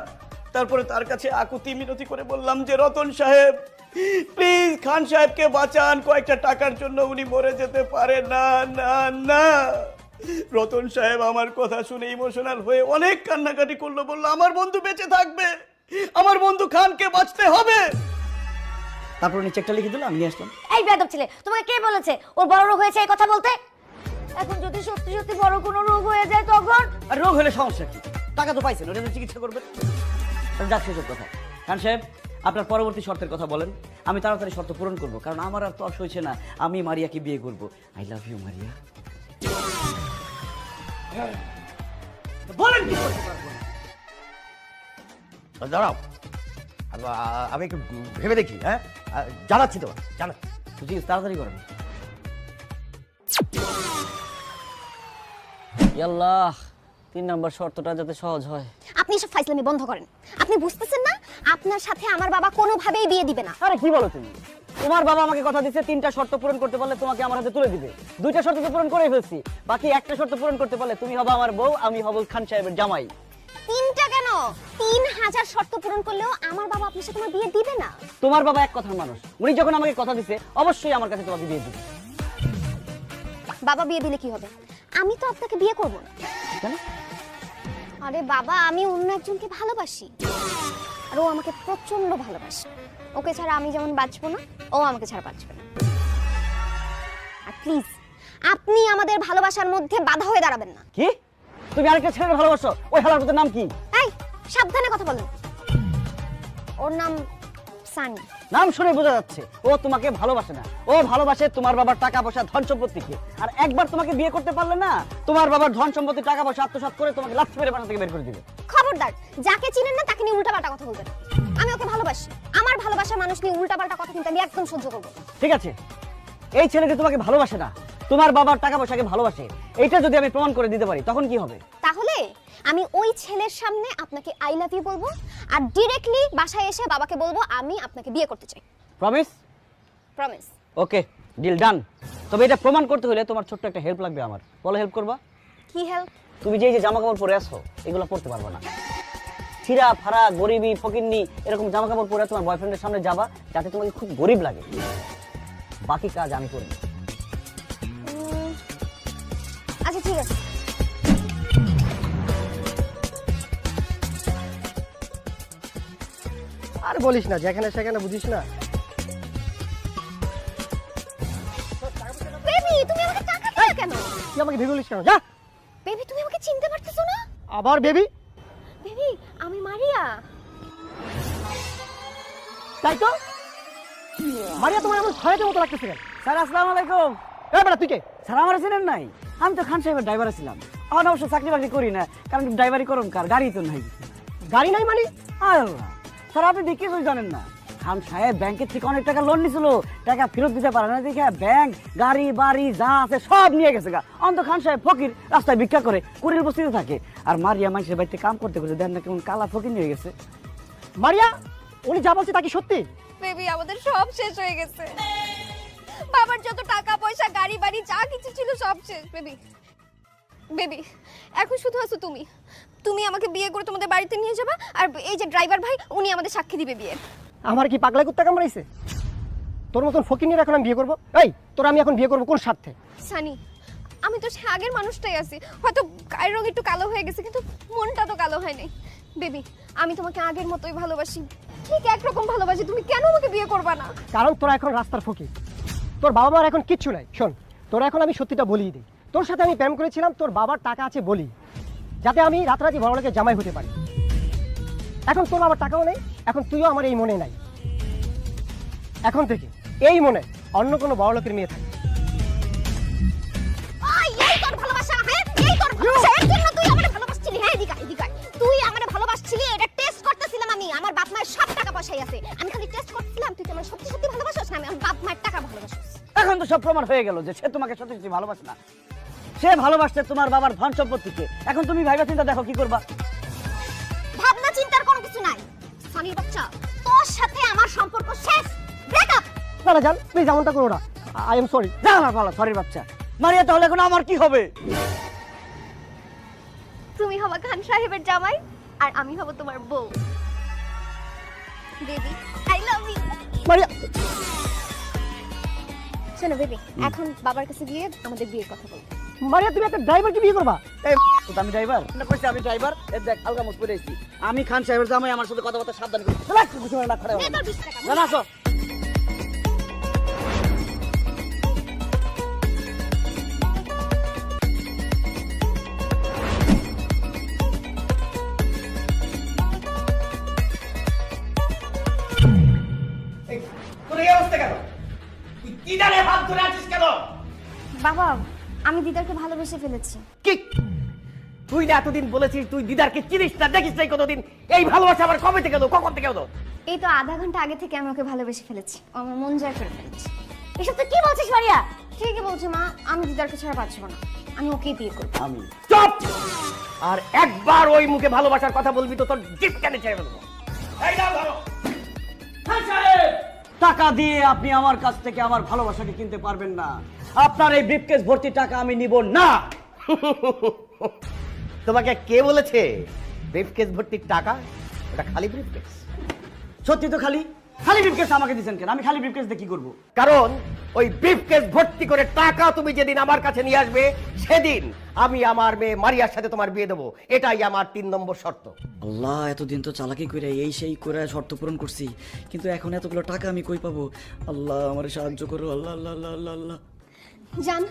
B: তারপরে তার কাছে আকুতি মিনতি করে বললাম যে, রতন সাহেব প্লিজ খান সাহেবকে বাঁচান, কয়েকটা টাকার জন্য উনি মরে যেতে পারে না। না না, রতন সাহেব আমার কথা শুনে ইমোশনাল হয়ে অনেক কান্নাকাটি করলো, বললো আমার বন্ধু বেঁচে থাকবে, আমার বন্ধু খানকে বাঁচতে হবে। তারপর উনি চেকটা লিখে দিল, আমি নিয়ে আসলাম।
E: এই বেয়াদব ছেলে, তোমাকে কে বলেছে ওর বড় রোগ হয়েছে এই কথা বলতে? এখন যদি সত্যি সত্যি বড় কোনো রোগ হয়ে যায় তখন?
B: আর রোগ হলে সমস্যা কি? টাকা তো পাইছেন, ওটা চিকিৎসা করবেন। যাক, সেসব কথা। খান সাহেব, আপনার পরবর্তী শর্তের কথা বলেন, আমি তাড়াতাড়ি শর্ত পূরণ করবো, কারণ আমার আর তর্স হয়েছে না, আমি মারিয়াকে বিয়ে করব। I love you Maria. বলেন কি করতে পারবো না?
C: দাঁড়াও, আমি একটু ভেবে দেখি। হ্যাঁ জানাচ্ছি তোমার, জানাচ্ছি।
B: ঠিক আছে, তাড়াতাড়ি করেন। আল্লাহ, 3 নম্বর শর্তটা যাতে সহজ হয়।
D: আপনি এসব ফাইজলামি বন্ধ করেন। আপনি বুঝতেছেন না আপনার সাথে আমার বাবা কোনোভাবেই বিয়ে দিবে না।
B: আরে কি বলো তুমি? তোমার বাবা আমাকে কথা দিচ্ছে 3টা শর্ত পূরণ করতে পারলে তোমাকে আমার হাতে তুলে দিবে। 2টা শর্ত তো পূরণ করেই ফেলছি, বাকি একটা শর্ত পূরণ করতে পারলে তুমি হবে আমার বউ, আমি হব খান সাহেবের জামাই।
D: 3টা কেন, 3000 শর্ত পূরণ করলেও আমার বাবা আপনার সাথে আমার বিয়ে দিবে না।
B: তোমার বাবা এক কথার মানুষ, উনি যখন আমাকে কথা দিছে অবশ্যই আমার কাছে তোমাকে বিয়ে দিবে।
D: বাবা বিয়ে দিলে কি হবে? আমি তো আপনাকে বিয়ে করব না।
B: কেন?
D: আরে বাবা, আমি অন্য একজনকে ভালোবাসি, আর ও আমাকে প্রচন্ড ভালোবাসে। ওকে ছাড়া আমি যেমন বাঁচবো না, ও আমাকে ছাড়া বাঁচবে না। আর প্লিজ আপনি আমাদের ভালোবাসার মধ্যে বাধা হয়ে দাঁড়াবেন না।
B: কি? তুমি আরেকটা ছেলের ভালোবাসো? ওই হালার পুতের নাম কি?
D: এই সাবধানে কথা বলেন। ওর নাম সানি।
B: নাম শুনে বোঝা যাচ্ছে ও তোমাকে ভালোবাসে না, ও ভালোবাসে তোমার বাবার টাকা পয়সা, ধন সম্পত্তিকে। আর একবার তোমাকে বিয়ে করতে পারলে না, তোমার বাবার ধন সম্পত্তি, টাকা পয়সা আত্মসাৎ করে তোমাকে লাথি মেরে বাসা থেকে বের করে দিবে।
D: খবরদার, যাকে চিনেন না তাকে নিয়ে উল্টাপাল্টা কথা বলবেন। আমি ওকে ভালোবাসি, আমার ভালোবাসার মানুষ নিয়ে উল্টাপাল্টা কথা কিন্তু আমি একদম সহ্য করব না।
B: ঠিক আছে, এই ছেলেটি তোমাকে ভালোবাসে না, তোমার বাবার টাকা পয়সাকে ভালোবাসে, এটা যদি আমি প্রমাণ করে দিতে পারি তখন কি হবে?
D: তাহলে আমি ওই ছেলের সামনে আপনাকে আই লাভ ইউ বলবো, আর ডিরেক্টলি বাসায় এসে বাবাকে বলবো আমি আপনাকে বিয়ে করতে চাই।
B: প্রমিস?
D: প্রমিস।
B: ওকে, ডিল ডান। তবে এটা প্রমাণ করতে হলে তোমার ছোট্ট একটা হেল্প লাগবে আমার। বলো হেল্প করবা?
D: কি হেল্প?
B: তুমি যে জামা কাপড় পরে আসো এগুলো পরতে পারবে না। ছিঁড়া ফাড়া গরিবি ফকিন্নি এরকম জামা কাপড় পরে তোমার বয়ফ্রেন্ডের সামনে যাবা, যাতে তোমাকে খুব গরিব লাগে। বাকি কাজ আমি করব।
D: আচ্ছা ঠিক আছে।
C: আর বলিস না, যেখানে সেখানে বুঝিস না।
D: বেবি তুমি আমাকে টাকা দিলে কেন?
C: তুই আমাকে ভেবে বলিস কেন? যা।
D: বেবি তুমি আমাকে চিনতে পারতেছো না?
C: আবার বেবি?
D: বেবি আমি মারিয়া।
C: তাই তো, মারিয়া তোমার এমন ভয়ের মতো লাগতেছে কেন?
B: স্যার আসসালামু আলাইকুম।
C: এই বেটা তুই কে?
B: স্যার আমার চিনেন নাই? আমি তো খান সাহেবের ড্রাইভার ছিলাম। আমার অবশ্য চাকরি বাকরি করি না, কারণ ড্রাইভারি করুন কার, গাড়ি তো নাই।
C: গাড়ি নাই মানে?
B: আল্লাহ স্যার, আপনি দেখি কিছুই জানেন না। খান সাহেব ব্যাংকের থেকে অনেক টাকা লোন নিছিল, টাকা ফেরত দিতে পারে না দেখে ব্যাংক গাড়ি বাড়ি যা আছে সব নিয়ে গেছে গা। অন্ত খান সাহেব ফকির, রাস্তায় ভিক্ষা করে, কুড়ির বস্তিতে থাকে। আর মারিয়া মানুষের বাড়িতে কাম করতে করতে দেন না কেমন কালা ফকির নিয়ে গেছে।
C: মারিয়া, উনি যা বলছে তা কি সত্যি?
D: বেবি আমাদের সব শেষ হয়ে গেছে। বাবার যত টাকা পয়সা গাড়ি বাড়ি যা কিছু ছিল সব শেষ। বেবি বেবি এখন শুধু আছো তুমি। তুমি আমাকে বিয়ে করে তোমাদের বাড়িতে নিয়ে যাবা, আর এই যে ড্রাইভার ভাই উনি আমাদের সাক্ষী দিবে বিয়ের।
C: আমার কি পাগলা কুত্তা কামড়াইছে? তোর মতন ফকির এখন আমি বিয়ে করবো? এই তোর আমি এখন বিয়ে করবো কোন স্বার্থে?
D: সানি আমি তো সে আগের মানুষটাই আছি, হয়তো গায়ের রং একটু কালো হয়ে গেছে কিন্তু মনটা তো কালো হয় নাই। বেবি আমি তোমাকে আগের মতোই ভালোবাসি, ঠিক একরকম ভালোবাসি। তুমি কেন আমাকে বিয়ে করবা না?
C: কারণ তোরা এখন রাস্তার ফকির, তোর বাবা মার এখন কিচ্ছু নাই। শোন, তোরা এখন আমি সত্যিটা বলিয়ে দিই, তোর সাথে আমি প্রেম করেছিলাম তোর বাবার টাকা আছে বলি, যাতে আমি রাতারাতি বড় লোকের জামাই হতে পারি। এখন তোর বাবার টাকাও নেই, এখন তুইও আমার এই মনে নাই। এখন থেকে এই মনে অন্য কোনো বড় লোকের মেয়ে থাকে।
D: এই তোর ভালোবাসা, হ্যাঁ এই তোর ভালোবাসা, এর জন্য তুই আমারে ভালোবাসছিলি? হ্যাঁ এদিকে এদিকে তুই আমারে ভালোবাসছিলি, এটা টেস্ট করতেছিলাম আমি। আমার বাপ মায়ের সব টাকা পয়সাই আছে, আমি খালি টেস্ট করতেছিলাম তুই কি আমার সত্যি সত্যি ভালোবাসিস না আমি আমার বাপ মায়ের টাকা ভালোবাসিস।
B: এখন তো সব প্রমাণ হয়ে গেল যে সে তোমাকে সত্যি সত্যি ভালোবাসে না, সে ভালোবাসছে তোমার বাবার ধন সম্পত্তিকে। এখন তুমি ভাইবা চিন্তা দেখো কি করবা।
D: ভাবনা চিন্তার কোনো কিছু নাই। সানির বাচ্চা তোর সাথে আমার সম্পর্ক শেষ, ব্রেকআপ।
C: না না জান, প্লিজ এমনটা করো না, আই এম সরি।
B: যা আমার ভালো, সরি বাচ্চা। মারিয়া তাহলে এখন আমার কি হবে?
D: তুমি হবা খান সাহেবের জামাই আর আমি হব তোমার বউ। Baby I love you.
C: Maria,
D: শোনো বেবি, এখন বাবার কাছে গিয়ে আমাদের বিয়ের কথা বলবো।
C: মারিয়া তুমি একটা ড্রাইভারকে বিয়ে করবা?
B: এই তো আমি ড্রাইভার না, কইছি আমি ড্রাইভার। এই দেখ আলগা মুখ পরে আইছি আমি। খান সাহেবের জামাই, আমার সাথে কথাবার্তা সাবধান করে চল। কিছু না খড়া
D: নে তোর 20 টাকা।
B: না আসো।
D: বাবা আমি দিদারকে ভালোবেসে ফেলেছি।
C: কি তুই না এতদিন বলেছিস তুই দিদারকে চিনিস না, দেখিস নাই কতদিন? এই ভালোবাসা আবার কবে থেকে হলো, কখন থেকে হলো?
D: এই তো আধা ঘন্টা আগে থেকে আমি ওকে ভালোবেসে ফেলেছি, ও আমার মন জয় করে ফেলেছি। এসব তো কি বলছিস মারিয়া? ঠিকই বলছি মা, আমি দিদারকে ছাড়া বাঁচবো না, আমি ওকেই বিয়ে করবো।
B: আমি
C: চুপ! আর একবার ওই মুখে ভালোবাসার কথা বলবি তো তোর জিপ কেন ছেড়ে ফেলবো। এই নাও ধরো।
B: খান সাহেব, টাকা দিয়ে আপনি আমার কাছ থেকে আমার ভালোবাসাকে কিনতে পারবেন না। আপনার এই ব্রিফকেস ভর্তি টাকা আমি নিব না।
C: তোমাকে কে বলেছে ব্রিফকেস ভর্তি টাকা? ওটা খালি ব্রিফকেস।
B: সত্যি তো খালি খালি ব্রিফকেস আমাকে দিবেন কেন? আমি খালি ব্রিফকেস দিয়ে কি করব?
C: কারণ ওই ব্রিফকেস ভর্তি করে টাকা তুমি যেদিন আমার কাছে নিয়ে আসবে সেদিন আমি আমার মেয়ে মারিয়ার সাথে তোমার বিয়ে দেবো, এটাই আমার 3 নম্বর শর্ত।
B: আল্লাহ, এতদিন তো চালাকি করে এই সেই করে শর্ত পূরণ করছি, কিন্তু এখন এতগুলো টাকা আমি কই পাবো? আল্লাহ আমার সাহায্য করো। আল্লাহ আল্লাহ আল্লাহ আল্লাহ আল্লাহ।
D: জান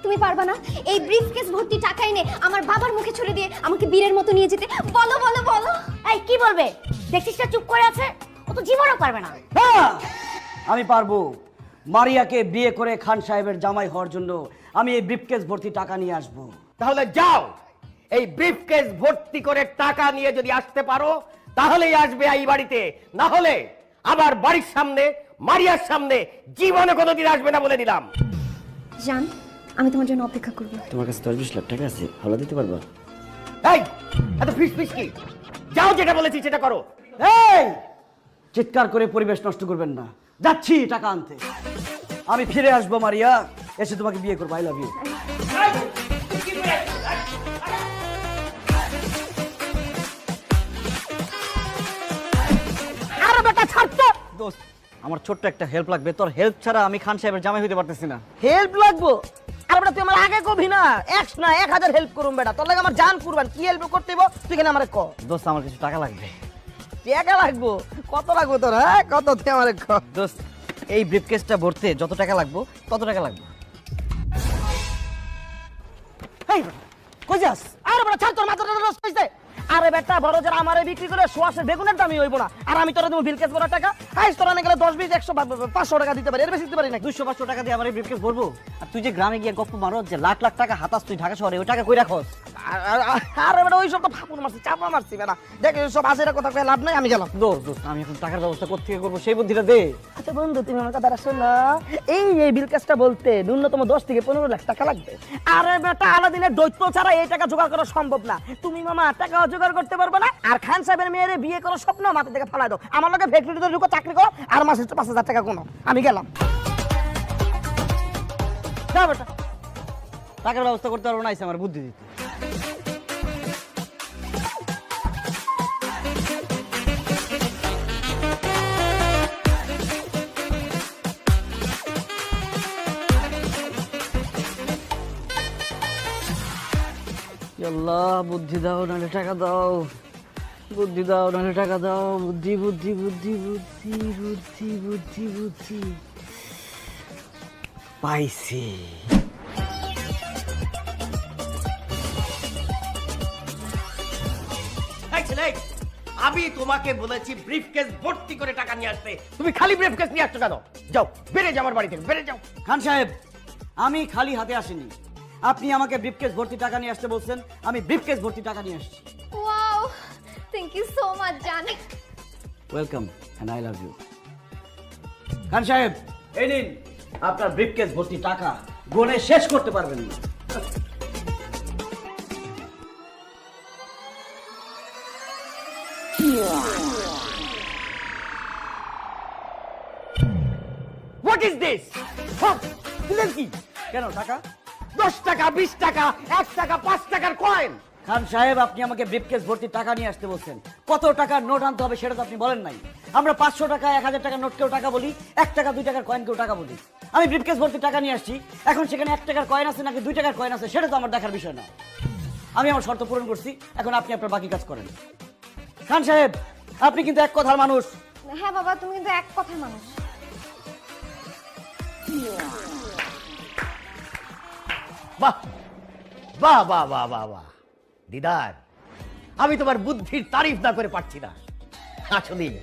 D: তুমি পারবা না এই ব্রিফকেস ভর্তি টাকা এনে আমার বাবার মুখে ছুড়ে দিয়ে আমাকে বীরের মতো নিয়ে যেতে? বলো বলো বলো।
E: এই কি বলবে? দেখছিস না চুপ করে আছে, ও তো জীবনও পারবে না।
B: হ্যাঁ, আমি পারবো। মারিয়াকে বিয়ে করে খান সাহেবের জামাই হওয়ার জন্য আমি এই ব্রিফকেস ভর্তি টাকা নিয়ে আসবো।
C: তাহলে যাও, এই ব্রিফকেস ভর্তি করে টাকা নিয়ে যদি আসতে পারো তাহলেই আসবে এই বাড়িতে, না হলে আবার বাড়ির সামনে মারিয়ার সামনে জীবনে কোনোদিন আসবে না বলে দিলাম।
D: জান আমি তোমার জন্য অপেক্ষা করবো।
B: তোমার কাছে 10-20 লাখ টাকা আছে, ভালো দিতে পারবা?
C: এই এত ফিস ফিস কি? যাও, যেটা বলেছি সেটা করো।
B: এই চিৎকার করে পরিবেশ নষ্ট করবেন না, যাচ্ছি টাকা আনতে। আমি ফিরে আসবো মারিয়া, এসে তোমাকে বিয়ে করবো। I love you.
A: আরে বেটা ছাড়তো।
B: দোস্ত, আমার ছোট্ট একটা হেল্প লাগবে, তোর হেল্প ছাড়া আমি খান সাহেবের জামাই হইতে পারতেছি না।
A: হেল্প লাগবো? আরে বেটা তুই আমার আগে কবি না, 1 না 1000 হেল্প করুম বেটা, তোর লাগে আমার জান কুরবান। কি হেল্প করতে হইব তুই কেন আমারে ক।
B: দোস্ত আমার কিছু টাকা লাগবে।
A: টাকা লাগবো? কত লাগবো তোর? হ্যাঁ কত তুই আমার
B: দোস্ত এই ব্রিফকেসটা ভরতে যত টাকা লাগবে তত টাকা লাগবে। এই বেটা, কই যাস?
A: আরে বেটা ছাড়, তোর মাথাটা নষ্ট হইছে। আরে বেটা বড় যারা আমারে বিক্রি করে সোয়াশের বেগুনের দামই হইব না, আর আমি তোরা দেবো বিলকেস বড় টাকা? হাইস তোরা না গেলে 10 20 100 500 টাকা দিতে পারি, এর বেশি দিতে পারি না।
B: 200-500 টাকা দিয়ে আমার এই ব্রিফকেস ভরবো? আর তুই যে গ্রামে গিয়ে গপ্প মারো যে লাখ লাখ টাকা হাতাস তুই ঢাকা শহরে, ওই টাকা কই রাখস?
A: আরে বেটা ওই সব তো ফাপুর মারছি, চাপা মারছি বেটা। দেখ সব আজেরা কথা কয়ে লাভ নাই, আমি গেলাম।
B: দোস্ত আমি এখন টাকার ব্যবস্থা কোত্থেকে করবো সেই বুদ্ধিটা দে।
A: আচ্ছা বন্ধু তুমি আমার কথাটা শোনো, এই বিলকেসটা বলতে ন্যূনতম 10 থেকে 15 লাখ টাকা লাগবে। আরে বেটা আলাদিনের দৈত্য ছাড়া এই টাকা জোগাড় করা সম্ভব না। তুমি মামা টাকা জোগাড় করতে পারবে না, আর খান সাহেবের মেয়েরে বিয়ে করার স্বপ্ন মাথা থেকে ফালাই দাও। আমার লোকে ফ্যাক্টরিতে ঢুকো, চাকরি করো, আর মাসে 5,000 টাকা কোনো। আমি গেলাম।
B: না বেটা, টাকার ব্যবস্থা করতে পারবো না, আইসে আমার বুদ্ধি দিতে। আল্লাহ বুদ্ধি দাও নাহলে টাকা দাও, বুদ্ধি দাও নাহলে টাকা দাও, বুদ্ধি বুদ্ধি বুদ্ধি বুদ্ধি বুদ্ধি বুদ্ধি বুদ্ধি পাইছি।
C: আমি তোমাকে বলেছি ব্রিফকেস ভর্তি করে টাকা নিয়ে আসতে, তুমি খালি ব্রিফকেস নিয়ে আসছো কেন? যাও বেড়ে যাও আমার বাড়ি থেকে, বেড়ে যাও।
B: খান সাহেব আমি খালি হাতে আসিনি, আপনি আমাকে ব্রিফকেস ভর্তি টাকা নিয়ে আসতে বলছেন, আমি ব্রিফকেস ভর্তি টাকা নিয়ে আসছি।
D: Wow, thank you so much জান।
B: Welcome and I love you. Khan সাহেব এই নিন আপনার ব্রিফকেস ভর্তি টাকা, গুনে শেষ করতে পারবেন না।
C: What is this? দিলেন কি?
B: কেন টাকা?
C: 10 টাকা, 20 টাকা, 1 টাকা, 5 টাকার কয়েন।
B: খান সাহেব আপনি আমাকে ব্রিফকেস ভর্তি টাকা নিয়ে আসতে বলছেন, কত টাকার নোট আনতে হবে সেটা তো আপনি বলেন নাই। আমরা 500 টাকা 1000 টাকার নোটকেও টাকা বলি, 1 টাকা 2 টাকার কয়েনকেও টাকা বলি। আমি ব্রিফকেস ভর্তি টাকা নিয়ে আসছি, এখন সেখানে 1 টাকার কয়েন আছে নাকি 2 টাকার কয়েন আছে সেটা তো আমার দেখার বিষয় না। আমি আমার শর্ত পূরণ করছি, এখন আপনি আপনার বাকি কাজ করেন। খান সাহেব আপনি কিন্তু এক কথার মানুষ।
D: হ্যাঁ বাবা, তুমি কিন্তু এক কথার মানুষ।
C: বাহ বাহ বাহ বাহ বাহ বাহ দিদার, আমি তোমার বুদ্ধির তারিফ না করে পারছি না। আসলেই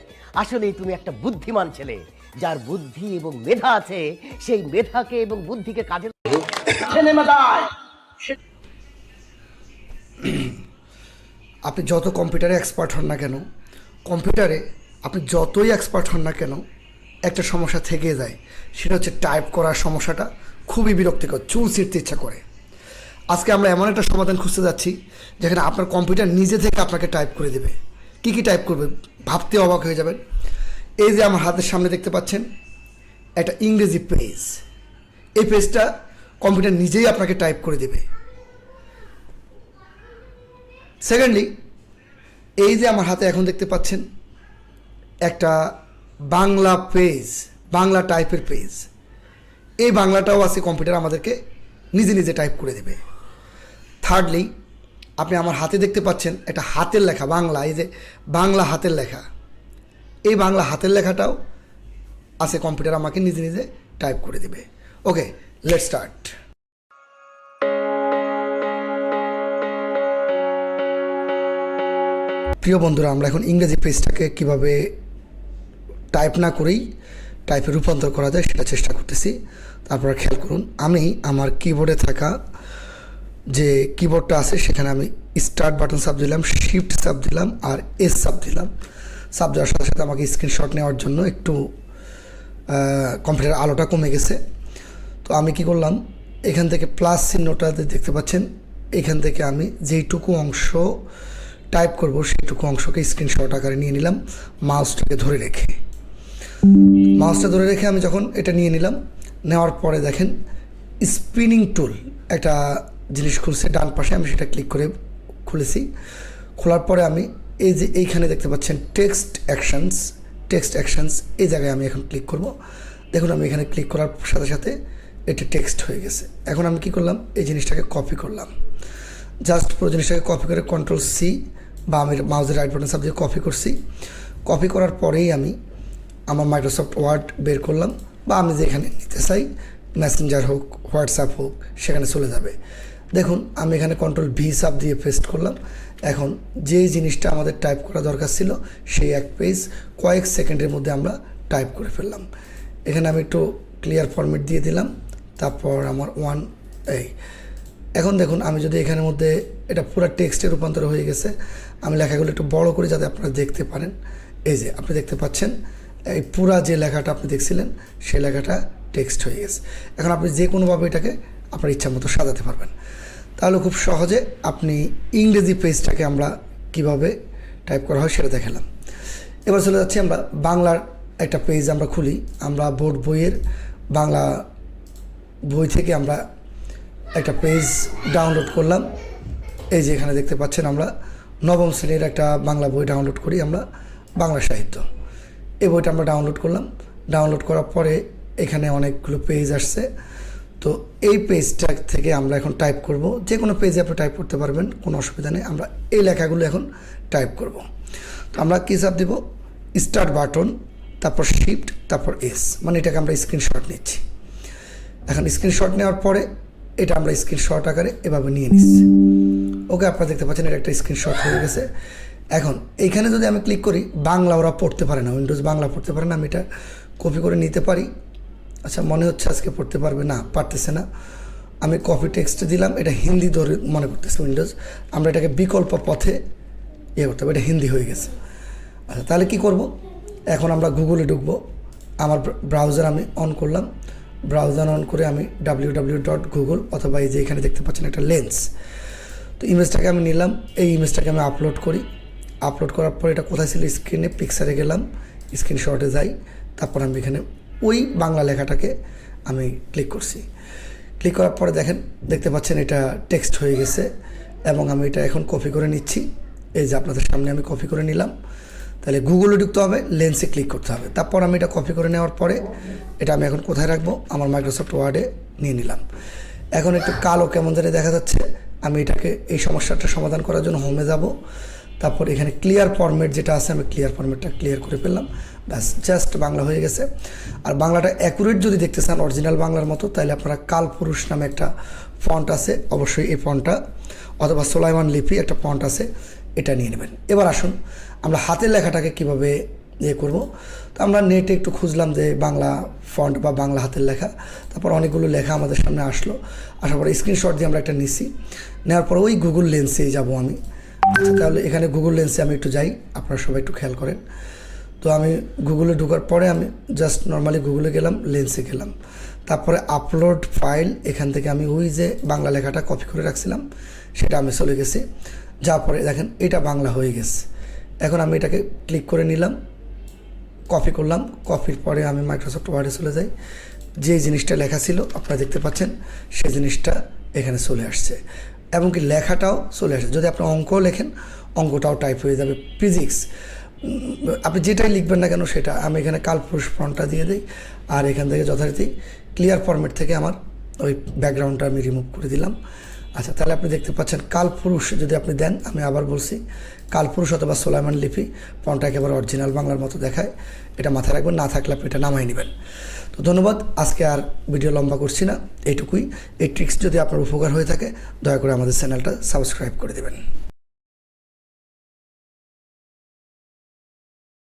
C: আসলেই তুমি একটা বুদ্ধিমান ছেলে, যার বুদ্ধি এবং মেধা আছে, সেই মেধাকে এবং বুদ্ধিকে কাজে
H: আপনি যত কম্পিউটারে এক্সপার্ট হন না কেন, কম্পিউটারে আপনি যতই এক্সপার্ট হন না কেন, একটা সমস্যা থেকে যায়, সেটা হচ্ছে টাইপ করার সমস্যাটা খুবই বিরক্তিকর, চুল ছিঁড়তে ইচ্ছা করে। আজকে আমরা এমন একটা সমাধান খুঁজতে যাচ্ছি যেখানে আপনার কম্পিউটার নিজে থেকে আপনাকে টাইপ করে দেবে। কী কী টাইপ করবে ভাবতে অবাক হয়ে যাবেন। এই যে আমার হাতের সামনে দেখতে পাচ্ছেন একটা ইংরেজি পেজ, এই পেজটা কম্পিউটার নিজেই আপনাকে টাইপ করে দেবে। সেকেন্ডলি এই যে আমার হাতে এখন দেখতে পাচ্ছেন একটা বাংলা পেজ, বাংলা টাইপের পেজ, এই বাংলাটাও আছে কম্পিউটার আমাদেরকে নিজে নিজে টাইপ করে দেবে। থার্ডলি আপনি আমার হাতে দেখতে পাচ্ছেন একটা হাতের লেখা বাংলা, এই যে বাংলা হাতের লেখা, এই বাংলা হাতের লেখাটাও আছে কম্পিউটার আমাকে নিজে নিজে টাইপ করে দেবে। ওকে, লেটস স্টার্ট। প্রিয় বন্ধুরা, আমরা এখন ইংরেজি পেজটাকে কিভাবে টাইপ না করেই টাইপে রূপান্তর করা যায় সেটা চেষ্টা করতেছি। তারপর খেয়াল করুন, আমি আমার কিবোর্ডে থাকা যে কিবোর্ডটা আছে সেখানে আমি স্টার্ট বাটন চাপ দিলাম, শিফট চাপ দিলাম, আর এস চাপ দিলাম। চাপ দেওয়ার সাথে সাথে আমাকে স্ক্রিনশট নেওয়ার জন্য একটু কম্পিউটার আলোটা কমে গেছে। তো আমি কি করলাম, এখান থেকে প্লাস চিহ্নটাতে দেখতে পাচ্ছেন, এখান থেকে আমি যেইটুকু অংশ টাইপ করব সেইটুকু অংশকে স্ক্রিনশট আকারে নিয়ে নিলাম, মাউসটাকে ধরে রেখে। মাউসটা ধরে রেখে আমি যখন এটা নিয়ে নিলাম, নেওয়ার পরে দেখেন স্পিনিং টুল একটা জিনিস খুলছে ডান পাশে, আমি সেটা ক্লিক করে খুলেছি। খোলার পরে আমি এই যে এইখানে দেখতে পাচ্ছেন টেক্সট অ্যাকশনস, এই জায়গায় আমি এখন ক্লিক করব। দেখুন আমি এখানে ক্লিক করার সাথে সাথে এটা টেক্সট হয়ে গেছে। এখন আমি কি করলাম, এই জিনিসটাকে কপি করলাম, জাস্ট পুরো জিনিসটাকে কপি করে কন্ট্রোল সি বা আমি মাউসের রাইট বাটন চাপ দিয়ে কপি করছি। কপি করার পরেই আমি আমার মাইক্রোসফট ওয়ার্ড বের করলাম, বা আমি যেখানে নিতে চাই, মেসেঞ্জার হোক, হোয়াটসঅ্যাপ হোক, সেখানে চলে যাবে। দেখুন আমি এখানে কন্ট্রোল ভি চাপ দিয়ে পেস্ট করলাম। এখন যেই জিনিসটা আমাদের টাইপ করা দরকার ছিল সেই এক পেজ কয়েক সেকেন্ডের মধ্যে আমরা টাইপ করে ফেললাম। এখানে আমি একটু ক্লিয়ার ফরম্যাট দিয়ে দিলাম, তারপর আমার এখন দেখুন আমি যদি এখানের মধ্যে এটা পুরো টেক্সটে রূপান্তর হয়ে গেছে। আমি লেখাগুলো একটু বড় করে যাতে আপনারা দেখতে পারেন। এই যে আপনি দেখতে পাচ্ছেন এই পুরা যে লেখাটা আপনি দেখছিলেন সেই লেখাটা টেক্সট হয়ে গেছে। এখন আপনি যে কোনোভাবে এটাকে আপনার ইচ্ছা মতো সাজাতে পারবেন। তাহলে খুব সহজে আপনি ইংরেজি পেজটাকে আমরা কিভাবে টাইপ করা হয় সেটা দেখালাম। এবার চলে যাচ্ছি আমরা বাংলার একটা পেজ আমরা খুলি। আমরা বোর্ড বইয়ের বাংলা বই থেকে আমরা একটা পেজ ডাউনলোড করলাম। এই যে এখানে দেখতে পাচ্ছেন আমরা নবম শ্রেণীর একটা বাংলা বই ডাউনলোড করি আমরা, বাংলা সাহিত্য। এই বইটা আমরা ডাউনলোড করলাম। ডাউনলোড করার পরে এখানে অনেকগুলো পেজ আসছে। তো এই পেজটা থেকে আমরা এখন টাইপ করব। যে কোনো পেজে আপনি টাইপ করতে পারবেন, কোনো অসুবিধা নেই। আমরা এই লেখাগুলো এখন টাইপ করব। তো আমরা কী চাপ দেব, স্টার্ট বাটন, তারপর শিফট, তারপর এস, মানে এটাকে আমরা স্ক্রিনশট নিচ্ছি। এখন স্ক্রিনশট নেওয়ার পরে এটা আমরা স্ক্রিনশট আকারে এভাবে নিয়ে নিচ্ছি। ওকে, আপনারা দেখতে পাচ্ছেন এটা একটা স্ক্রিনশট হয়ে গেছে। এখন এইখানে যদি আমি ক্লিক করি, বাংলা ওরা পড়তে পারে না, উইন্ডোজ বাংলা পড়তে পারে না। আমি এটা কপি করে নিতে পারি। আচ্ছা, মনে হচ্ছে আজকে পড়তে পারবে না, পারতেছে না। আমি কপি টেক্সট দিলাম, এটা হিন্দি ধরে মনে করতেছে উইন্ডোজ। আমরা এটাকে বিকল্প পথে করতে হবে, এটা হিন্দি হয়ে গেছে। আচ্ছা, তাহলে কি করব, এখন আমরা গুগলে ঢুকবো। আমার ব্রাউজার আমি অন করলাম। ব্রাউজার অন করে আমি www.google অথবা এই যে এখানে দেখতে পাচ্ছেন একটা লেন্স, তো ইমেজটাকে আমি নিলাম। এই ইমেজটাকে আমি আপলোড করি। আপলোড করার পর এটা কোথায় ছিল, স্ক্রিনে পিকচারে গেলাম, স্ক্রিনশটে যাই। তারপর আমি এখানে ওই বাংলা লেখাটাকে আমি ক্লিক করছি। ক্লিক করার পরে দেখতে পাচ্ছেন এটা টেক্সট হয়ে গেছে, এবং আমি এটা এখন কপি করে নিচ্ছি। এই যে আপনাদের সামনে আমি কপি করে নিলাম। তাহলে গুগলে ঢুকতে হবে, লেন্সে ক্লিক করতে হবে। তারপর আমি এটা কপি করে নেওয়ার পরে এটা আমি এখন কোথায় রাখবো, আমার মাইক্রোসফট ওয়ার্ডে নিয়ে নিলাম। এখন একটু কালো কেমন জানি দেখা যাচ্ছে। আমি এটাকে এই সমস্যাটা সমাধান করার জন্য হোমে যাব। তারপর এখানে ক্লিয়ার ফরম্যাট যেটা আছে, আমি ক্লিয়ার ফরম্যাটটা ক্লিয়ার করে ফেললাম। ব্যাস, জাস্ট বাংলা হয়ে গেছে। আর বাংলাটা অ্যাকুরেট যদি দেখতে চান অরিজিনাল বাংলার মতো, তাহলে আপনারা কালপুরুষ নামে একটা ফন্ট আছে, অবশ্যই এই ফন্টটা, অথবা সোলাইমান লিপি একটা ফন্ট আছে, এটা নিয়ে নেবেন। এবার আসুন আমরা হাতের লেখাটাকে কীভাবে করব। তো আমরা নেটে একটু খুঁজলাম যে বাংলা ফন্ট বা বাংলা হাতের লেখা। তারপর অনেকগুলো লেখা আমাদের সামনে আসলো। আসার পরে স্ক্রিনশট দিয়ে আমরা একটা নিছি। নেওয়ার পর ওই গুগল লেন্সেই যাব আমি। আচ্ছা, তাহলে এখানে গুগল লেন্সে আমি একটু যাই, আপনারা সবাই একটু খেয়াল করেন। তো আমি গুগলে ঢোকার পরে আমি জাস্ট নর্মালি গুগলে গেলাম, লেন্সে গেলাম। তারপরে আপলোড ফাইল, এখান থেকে আমি ওই যে বাংলা লেখাটা কপি করে রাখছিলাম সেটা আমি চলে গেছি। যাওয়ার পরে দেখেন এটা বাংলা হয়ে গেছে। এখন আমি এটাকে ক্লিক করে নিলাম, কপি করলাম। কপির পরে আমি মাইক্রোসফট ওয়ার্ডে চলে যাই। যে জিনিসটা লেখা ছিল আপনারা দেখতে পাচ্ছেন, সেই জিনিসটা এখানে চলে আসছে, এবং কি লেখাটাও চলে আসছে। যদি আপনি অঙ্ক লেখেন, অঙ্কটাও টাইপ হয়ে যাবে। ফিজিক্স আপনি যেটাই লিখবেন না কেন সেটা, আমি এখানে কালপুরুষ ফন্টটা দিয়ে দিই। আর এখান থেকে যথারীতি ক্লিয়ার ফরম্যাট থেকে আমার ওই ব্যাকগ্রাউন্ডটা আমি রিমুভ করে দিলাম। আচ্ছা, তাহলে আপনি দেখতে পাচ্ছেন কালপুরুষ যদি আপনি দেন, আমি আবার বলছি, কালপুরুষ অথবা সোলাইমান লিপি ফন্টটা একেবারে অরিজিনাল বাংলার মতো দেখায়। এটা মাথায় রাখবেন, না থাকলে আপনি এটা নামাই নেবেন। তো ধন্যবাদ, আজকে আর ভিডিও লম্বা করছি না, এইটুকুই। এই ট্রিক্স যদি আপনার উপকার হয়ে থাকে, দয়া করে আমাদের চ্যানেলটা সাবস্ক্রাইব করে দেবেন।